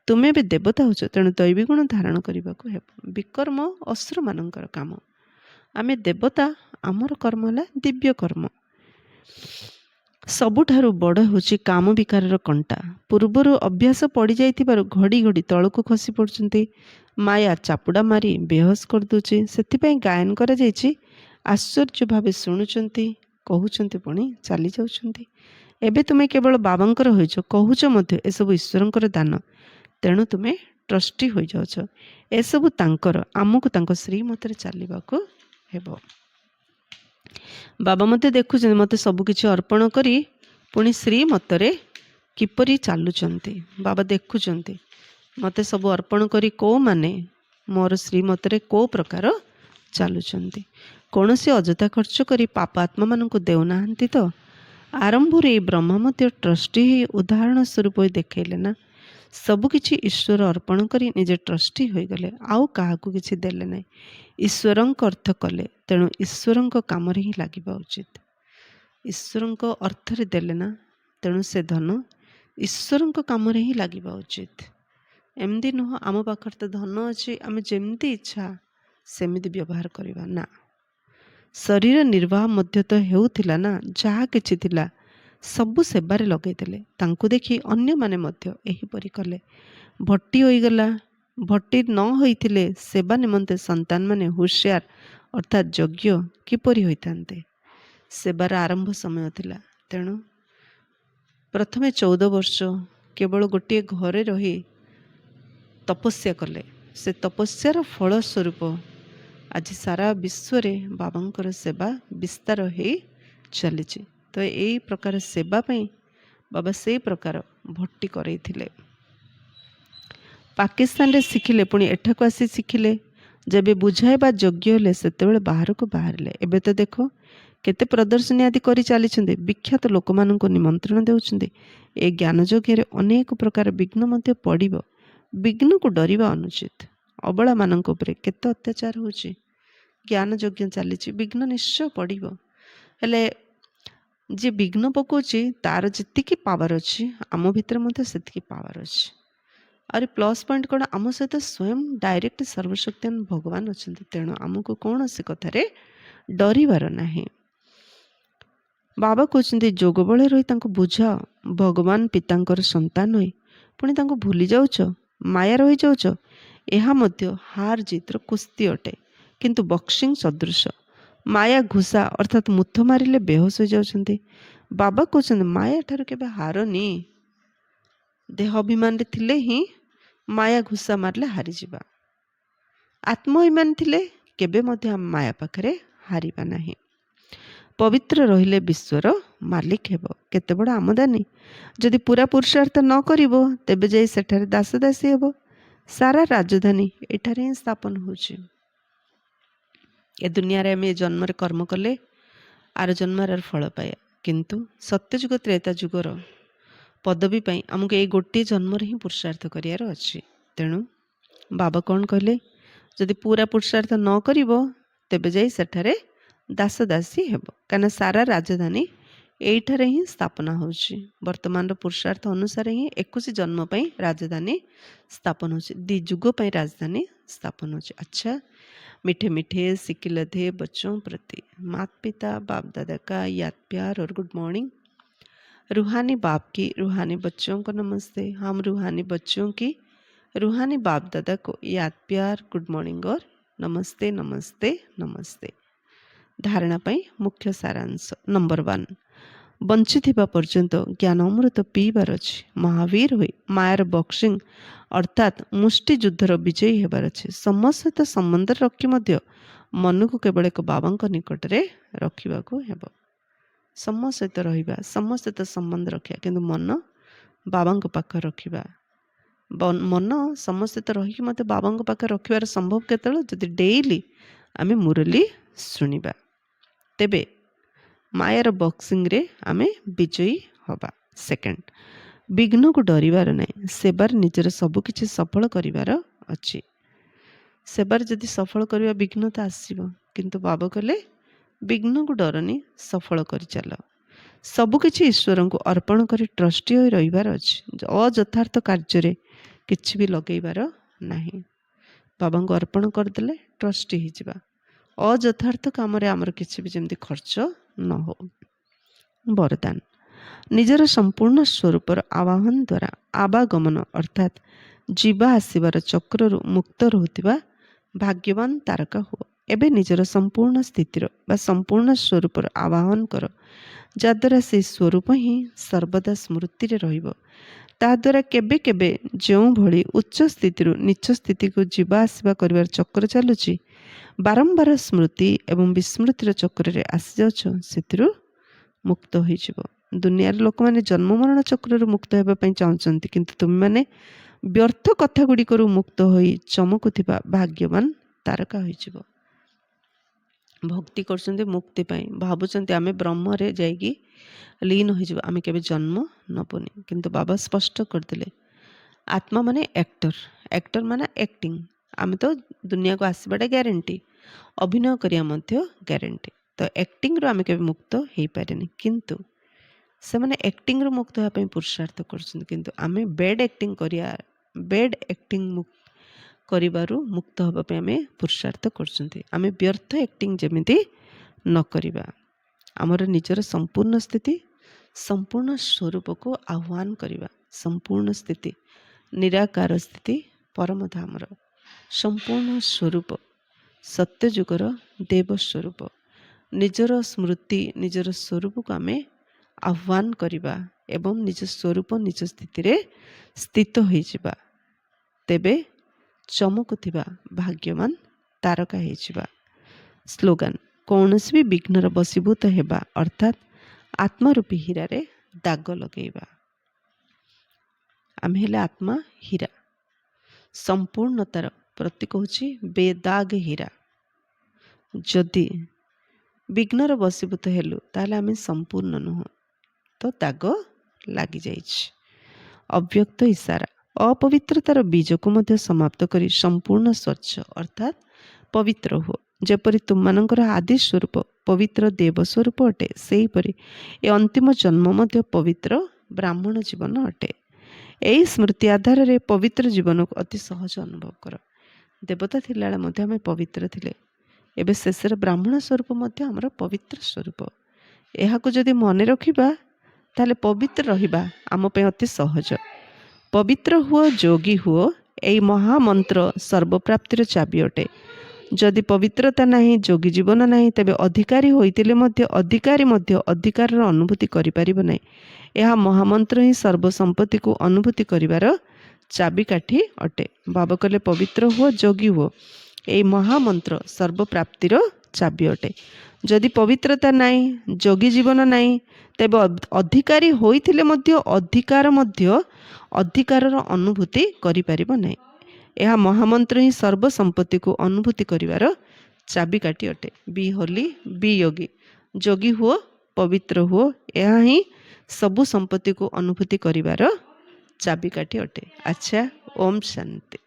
ତୁମେ ବି ଦେବତା ହେଉଛ, ତେଣୁ ଦୈବୀ ଗୁଣ ଧାରଣ କରିବାକୁ ହେବ। ବିକର୍ମ ଅସୁରମାନଙ୍କର କାମ, ଆମେ ଦେବତା, ଆମର କର୍ମ ହେଲା ଦିବ୍ୟ କର୍ମ। ସବୁଠାରୁ ବଡ଼ ହେଉଛି କାମ ବିକାରର କଣ୍ଟା। ପୂର୍ବରୁ ଅଭ୍ୟାସ ପଡ଼ିଯାଇଥିବାରୁ ଘଡ଼ି ଘଡ଼ି ତଳକୁ ଖସି ପଡ଼ୁଛନ୍ତି। ମାୟା ଚାପୁଡ଼ା ମାରି ବେହୋସ କରିଦେଉଛି। ସେଥିପାଇଁ ଗାୟନ କରାଯାଇଛି, ଆଶ୍ଚର୍ଯ୍ୟ ଭାବେ ଶୁଣୁଛନ୍ତି, କହୁଛନ୍ତି, ପୁଣି ଚାଲି ଯାଉଛନ୍ତି। ଏବେ ତୁମେ କେବଳ ବାବାଙ୍କର ହୋଇଛ, କହୁଛ ମଧ୍ୟ ଏସବୁ ଈଶ୍ୱରଙ୍କର ଦାନ। ତେଣୁ ତୁମେ ଟ୍ରଷ୍ଟି ହୋଇଯାଉଛ। ଏସବୁ ତାଙ୍କର, ଆମକୁ ତାଙ୍କ ଶ୍ରୀମତରେ ଚାଲିବାକୁ ହେବ। ବାବା ମୋତେ ଦେଖୁଛନ୍ତି, ମୋତେ ସବୁକିଛି ଅର୍ପଣ କରି ପୁଣି ଶ୍ରୀମତରେ କିପରି ଚାଲୁଛନ୍ତି। ବାବା ଦେଖୁଛନ୍ତି ମୋତେ ସବୁ ଅର୍ପଣ କରି କେଉଁମାନେ ମୋର ଶ୍ରୀମତରେ କେଉଁ ପ୍ରକାର ଚାଲୁଛନ୍ତି। କୌଣସି ଅଯଥା ଖର୍ଚ୍ଚ କରି ପାପ ଆତ୍ମାମାନଙ୍କୁ ଦେଉନାହାନ୍ତି ତ? ଆରମ୍ଭରୁ ଏହି ବ୍ରହ୍ମା ମଧ୍ୟ ଟ୍ରଷ୍ଟି ହୋଇ ଉଦାହରଣ ସ୍ୱରୂପ ଦେଖାଇଲେ ନା। ସବୁକିଛି ଈଶ୍ୱର ଅର୍ପଣ କରି ନିଜେ ଟ୍ରଷ୍ଟି ହୋଇଗଲେ, ଆଉ କାହାକୁ କିଛି ଦେଲେ ନାହିଁ। ଈଶ୍ୱରଙ୍କ ଅର୍ଥ କଲେ, ତେଣୁ ଈଶ୍ୱରଙ୍କ କାମରେ ହିଁ ଲାଗିବା ଉଚିତ। ଈଶ୍ୱରଙ୍କ ଅର୍ଥରେ ଦେଲେ ନା, ତେଣୁ ସେ ଧନ ଈଶ୍ୱରଙ୍କ କାମରେ ହିଁ ଲାଗିବା ଉଚିତ। ଏମିତି ନୁହଁ ଆମ ପାଖରେ ତ ଧନ ଅଛି, ଆମେ ଯେମିତି ଇଚ୍ଛା ସେମିତି ବ୍ୟବହାର କରିବା ନା। ଶରୀର ନିର୍ବାହ ମଧ୍ୟ ତ ହେଉଥିଲା ନା, ଯାହା କିଛି ଥିଲା ସବୁ ସେବାରେ ଲଗେଇଦେଲେ। ତାଙ୍କୁ ଦେଖି ଅନ୍ୟମାନେ ମଧ୍ୟ ଏହିପରି କଲେ। ଭଟ୍ଟି ହୋଇଗଲା। ଭଟ୍ଟି ନ ହୋଇଥିଲେ ସେବା ନିମନ୍ତେ ସନ୍ତାନମାନେ ହୁସିଆର ଅର୍ଥାତ୍ ଯୋଗ୍ୟ କିପରି ହୋଇଥାନ୍ତେ? ସେବାର ଆରମ୍ଭ ସମୟ ଥିଲା। ତେଣୁ ପ୍ରଥମେ 14 ବର୍ଷ କେବଳ ଗୋଟିଏ ଘରେ ରହି ତପସ୍ୟା କଲେ। ସେ ତପସ୍ୟାର ଫଳ ସ୍ୱରୂପ ଆଜି ସାରା ବିଶ୍ୱରେ ବାବାଙ୍କର ସେବା ବିସ୍ତାର ହେଇ ଚାଲିଛି। ତ ଏଇ ପ୍ରକାର ସେବା ପାଇଁ ବାବା ସେଇ ପ୍ରକାର ଭଟ୍ଟି କରେଇଥିଲେ। ପାକିସ୍ତାନରେ ଶିଖିଲେ, ପୁଣି ଏଠାକୁ ଆସି ଶିଖିଲେ। ଯେବେ ବୁଝାଇବା ଯୋଗ୍ୟ ହେଲେ ସେତେବେଳେ ବାହାରକୁ ବାହାରିଲେ। ଏବେ ତ ଦେଖ କେତେ ପ୍ରଦର୍ଶନୀ ଆଦି କରି ଚାଲିଛନ୍ତି, ବିଖ୍ୟାତ ଲୋକମାନଙ୍କୁ ନିମନ୍ତ୍ରଣ ଦେଉଛନ୍ତି। ଏ ଜ୍ଞାନ ଯଜ୍ଞରେ ଅନେକ ପ୍ରକାର ବିଘ୍ନ ମଧ୍ୟ ପଡ଼ିବ। ବିଘ୍ନକୁ ଡରିବା ଅନୁଚିତ। ଅବଳାମାନଙ୍କ ଉପରେ କେତେ ଅତ୍ୟାଚାର ହେଉଛି। ଜ୍ଞାନ ଯଜ୍ଞ ଚାଲିଛି, ବିଘ୍ନ ନିଶ୍ଚୟ ପଡ଼ିବ। ହେଲେ ଯିଏ ବିଘ୍ନ ପକାଉଛି ତାର ଯେତିକି ପାୱାର ଅଛି ଆମ ଭିତରେ ମଧ୍ୟ ସେତିକି ପାୱାର ଅଛି। ଆହୁରି ପ୍ଲସ୍ ପଏଣ୍ଟ କ'ଣ, ଆମ ସହିତ ସ୍ୱୟଂ ଡାଇରେକ୍ଟ ସର୍ବଶକ୍ତିମାନ ଭଗବାନ ଅଛନ୍ତି। ତେଣୁ ଆମକୁ କୌଣସି କଥାରେ ଡରିବାର ନାହିଁ। ବାବା କହୁଛନ୍ତି ଯୋଗ ବଳରେ ରହି ତାଙ୍କୁ ବୁଝାଅ, ଭଗବାନ ପିତାଙ୍କର ସନ୍ତାନ ହୋଇ ପୁଣି ତାଙ୍କୁ ଭୁଲି ଯାଉଛ, ମାୟା ରହିଯାଉଛ। ଏହା ମଧ୍ୟ ହାର ଜିତର କୁସ୍ତି ଅଟେ, କିନ୍ତୁ ବକ୍ସିଂ ସଦୃଶ। ମାୟା ଘୁଷା ଅର୍ଥାତ୍ ମୁଥ ମାରିଲେ ବେହୋସ ହୋଇଯାଉଛନ୍ତି। ବାବା କହୁଛନ୍ତି ମାୟା ଠାରୁ କେବେ ହାରନି। ଦେହ ଅଭିମାନରେ ଥିଲେ ହିଁ ମାୟା ଘୁଷା ମାରିଲେ ହାରିଯିବା। ଆତ୍ମଅଭିମାନ ଥିଲେ କେବେ ମଧ୍ୟ ଆମେ ମାୟା ପାଖରେ ହାରିବା ନାହିଁ। ପବିତ୍ର ରହିଲେ ବିଶ୍ୱର ମାଲିକ ହେବ। କେତେ ବଡ଼ ଆମଦାନୀ। ଯଦି ପୁରା ପୁରୁଷାର୍ଥ ନ କରିବ ତେବେ ଯାଇ ସେଠାରେ ଦାସଦାସୀ ହେବ। ସାରା ରାଜଧାନୀ ଏଠାରେ ହିଁ ସ୍ଥାପନ ହେଉଛି। ଏ ଦୁନିଆରେ ଆମେ ଏ ଜନ୍ମରେ କର୍ମ କଲେ ଆର ଜନ୍ମର ଫଳ ପାଇବା, କିନ୍ତୁ ସତ୍ୟଯୁଗ ତ୍ରେତା ଯୁଗର ପଦବୀ ପାଇଁ ଆମକୁ ଏଇ ଗୋଟିଏ ଜନ୍ମରେ ହିଁ ପୁରୁଷାର୍ଥ କରିବାର ଅଛି। ତେଣୁ ବାବା କ'ଣ କହିଲେ, ଯଦି ପୁରା ପୁରୁଷାର୍ଥ ନ କରିବ ତେବେ ଯାଇ ସେଠାରେ ଦାସଦାସୀ ହେବ। କାହିଁକିନା ସାରା ରାଜଧାନୀ ଏଇଠାରେ ହିଁ ସ୍ଥାପନା ହେଉଛି। ବର୍ତ୍ତମାନର ପୁରୁଷାର୍ଥ ଅନୁସାରେ ହିଁ 21 ଜନ୍ମ ପାଇଁ ରାଜଧାନୀ ସ୍ଥାପନ ହେଉଛି, 2 ଯୁଗ ପାଇଁ ରାଜଧାନୀ ସ୍ଥାପନ ହେଉଛି। ଆଚ୍ଛା, मीठे मीठे सिकिलधे बच्चों प्रति माता पिता बाप दादा का याद प्यार और गुड मॉर्निंग। रूहानी बाप की रूहानी बच्चों को नमस्ते। हम रूहानी बच्चों की रूहानी बाप दादा को याद प्यार गुड मॉर्निंग और नमस्ते नमस्ते नमस्ते। धारणा पाई मुख्य सारांश। नंबर 1, बंचिथिबा पर्यंत ज्ञान अमृत पीबार अछि। महावीर हुई मायार बक्सिंग अर्थात मुष्टि युद्धर विजयी हेबार अछि। समस्त सहित संबंध रखी मध्य मन को केवल एक बाबा निकटरे रखिबाकू हेबो। समस्त सहित रहिबा, समस्त सहित संबंध रखिया, किंतु मन बाबा पाखे रखिबा। मन समस्त सहित रही मत बाबा पाखे रखिबार संभव केतବେଳେ जदि डेली आमे मुरली शुणिबा, तेबे मायार बक्सिंग रे आमे विजयी हवा। सेकेंड, विघ्न को डरिबार नहीं, सेबार निजर सबकिछि सफल करिबार अछि। सेबार जदि सफल करिबा विघ्न तो आसीबो, किंतु बाबा कहले विघ्न को डरनी, सफल करि चल। सबकिछि ईश्वर को अर्पण करी ट्रस्टी होई रहिबार अछि। अयथार्थ कार्य किछि भी लगेइबार नाही। बाबा को अर्पण करदेले ट्रस्टी हो जावा। अयथार्थ काम आमर किछि भी जेमती खर्च न हो। वरदान, निजर संपूर्ण स्वरूपर आवाहन द्वारा आवागमन अर्थात जीवा आसबार चक्र मुक्त रहुथिबा भाग्यवान तारका हो। एबे निजर संपूर्ण स्थितिर बा संपूर्ण स्वरूपर आवाहन कर, जद्वारा से स्वरूप ही सर्वदा स्मृति रे रहिबो। ताद्वारा केबे केबे ଯେଉଁ ଭଳି ଉଚ୍ଚ ସ୍ଥିତିରୁ ନିଚ୍ଚ ସ୍ଥିତିକୁ ଯିବା ଆସିବା କରିବାର ଚକ୍ର ଚାଲୁଛି, ବାରମ୍ବାର ସ୍ମୃତି ଏବଂ ବିସ୍ମୃତିର ଚକ୍ରରେ ଆସିଯାଉଛ, ସେଥିରୁ ମୁକ୍ତ ହୋଇଯିବ। ଦୁନିଆର ଲୋକମାନେ ଜନ୍ମ ମରଣ ଚକ୍ରରୁ ମୁକ୍ତ ହେବା ପାଇଁ ଚାହୁଁଛନ୍ତି, କିନ୍ତୁ ତୁମେମାନେ ବ୍ୟର୍ଥ କଥା ଗୁଡ଼ିକରୁ ମୁକ୍ତ ହୋଇ ଚମକୁଥିବା ଭାଗ୍ୟବାନ ତାରକା ହୋଇଯିବ। ଭକ୍ତି କରୁଛନ୍ତି ମୁକ୍ତି ପାଇଁ, ଭାବୁଛନ୍ତି ଆମେ ବ୍ରହ୍ମରେ ଯାଇକି लीन हो। आम के जन्म नबुनि, किंतु बाबा स्पष्ट करदेले आत्मा माने एक्टर, एक्टर माने एक्टिंग। आम तो दुनिया को आसवाटा ग्यारंटी, अभिनय करिया मध्य ग्यारंटी। तो एक्टिंग रो आम के मुक्त हो पारे, किंतु से माने एक्टिंग रो मुक्त होगा पुरुषार्थ करछन, किंतु आम बेड एक्टिंग करिया, बेड एक्टिंग करिबारु मुक्त होगा पे आम पुरुषार्थ करछन। आम व्यर्थ एक्टिंग जेमिति न करिबा। आमर निजर संपूर्ण स्थिति, संपूर्ण स्वरूप को आह्वान करवा। संपूर्ण स्थिति निराकार स्थिति, परम धामर संपूर्ण स्वरूप, सत्यजुगर देव स्वरूप, निजर स्मृति निजर स्वरूप को आम आह्वान करवा एवं निज स्वरूप निज स्थिति रे स्थित हो जावा। तेबे चमकुथिबा भाग्यवान तारका हो जावा। स्लोगान, कौनसी भी विघ्नर बसीभूत हेबा अर्थात आत्मारूपी हीरा रे दाग लगेइबा। आम हेले आत्मा हीरा, संपूर्णतार ପ୍ରତୀକ ହେଉଛି ବେଦାଗ ହୀରା। ଯଦି ବିଘ୍ନର ବଶୀଭୂତ ହେଲୁ ତାହେଲେ ଆମେ ସମ୍ପୂର୍ଣ୍ଣ ନୁହଁ, ତ ଦାଗ ଲାଗିଯାଇଛି। ଅବ୍ୟକ୍ତ ଇସାରା, ଅପବିତ୍ରତାର ବୀଜକୁ ମଧ୍ୟ ସମାପ୍ତ କରି ସମ୍ପୂର୍ଣ୍ଣ ସ୍ୱଚ୍ଛ ଅର୍ଥାତ୍ ପବିତ୍ର ହୁଅ। ଯେପରି ତୁମମାନଙ୍କର ଆଦି ସ୍ୱରୂପ ପବିତ୍ର ଦେବ ସ୍ୱରୂପ ଅଟେ, ସେହିପରି ଏ ଅନ୍ତିମ ଜନ୍ମ ମଧ୍ୟ ପବିତ୍ର ବ୍ରାହ୍ମଣ ଜୀବନ ଅଟେ। ଏହି ସ୍ମୃତି ଆଧାରରେ ପବିତ୍ର ଜୀବନକୁ ଅତି ସହଜ ଅନୁଭବ କର। ଦେବତା ଥିଲାବେଳେ ମଧ୍ୟ ଆମେ ପବିତ୍ର ଥିଲେ, ଏବେ ଶେଷରେ ବ୍ରାହ୍ମଣ ସ୍ୱରୂପ ମଧ୍ୟ ଆମର ପବିତ୍ର ସ୍ୱରୂପ। ଏହାକୁ ଯଦି ମନେ ରଖିବା ତାହେଲେ ପବିତ୍ର ରହିବା ଆମ ପାଇଁ ଅତି ସହଜ। ପବିତ୍ର ହୁଅ, ଯୋଗୀ ହୁଅ, ଏହି ମହାମନ୍ତ୍ର ସର୍ବପ୍ରାପ୍ତିର ଚାବି ଅଟେ। ଯଦି ପବିତ୍ରତା ନାହିଁ, ଯୋଗୀ ଜୀବନ ନାହିଁ, ତେବେ ଅଧିକାରୀ ହୋଇଥିଲେ ମଧ୍ୟ ଅଧିକାରର ଅନୁଭୂତି କରିପାରିବ ନାହିଁ। ଏହା ମହାମନ୍ତ୍ର ହିଁ ସର୍ବସମ୍ପତ୍ତିକୁ ଅନୁଭୂତି କରିବାର ଚାବିକାଠି ଅଟେ। ଭାବ କଲେ ପବିତ୍ର ହୁଅ, ଯୋଗୀ ହୁଅ, ଏହି ମହାମନ୍ତ୍ର ସର୍ବପ୍ରାପ୍ତିର ଚାବି ଅଟେ। ଯଦି ପବିତ୍ରତା ନାହିଁ, ଯୋଗୀ ଜୀବନ ନାହିଁ, ତେବେ ଅଧିକାରୀ ହୋଇଥିଲେ ମଧ୍ୟ ଅଧିକାରର ଅନୁଭୂତି କରିପାରିବ ନାହିଁ। ଏହା ମହାମନ୍ତ୍ର ହିଁ ସର୍ବସମ୍ପତ୍ତିକୁ ଅନୁଭୂତି କରିବାର ଚାବିକାଠି ଅଟେ। ବି ହୋଲି, ବି ଯୋଗୀ, ଯୋଗୀ ହୁଅ, ପବିତ୍ର ହୁଅ, ଏହା ହିଁ ସବୁ ସମ୍ପତ୍ତିକୁ ଅନୁଭୂତି କରିବାର ଚାବିକାଠି ଅଟେ। ଆଚ୍ଛା, ଓମ୍ ଶାନ୍ତି।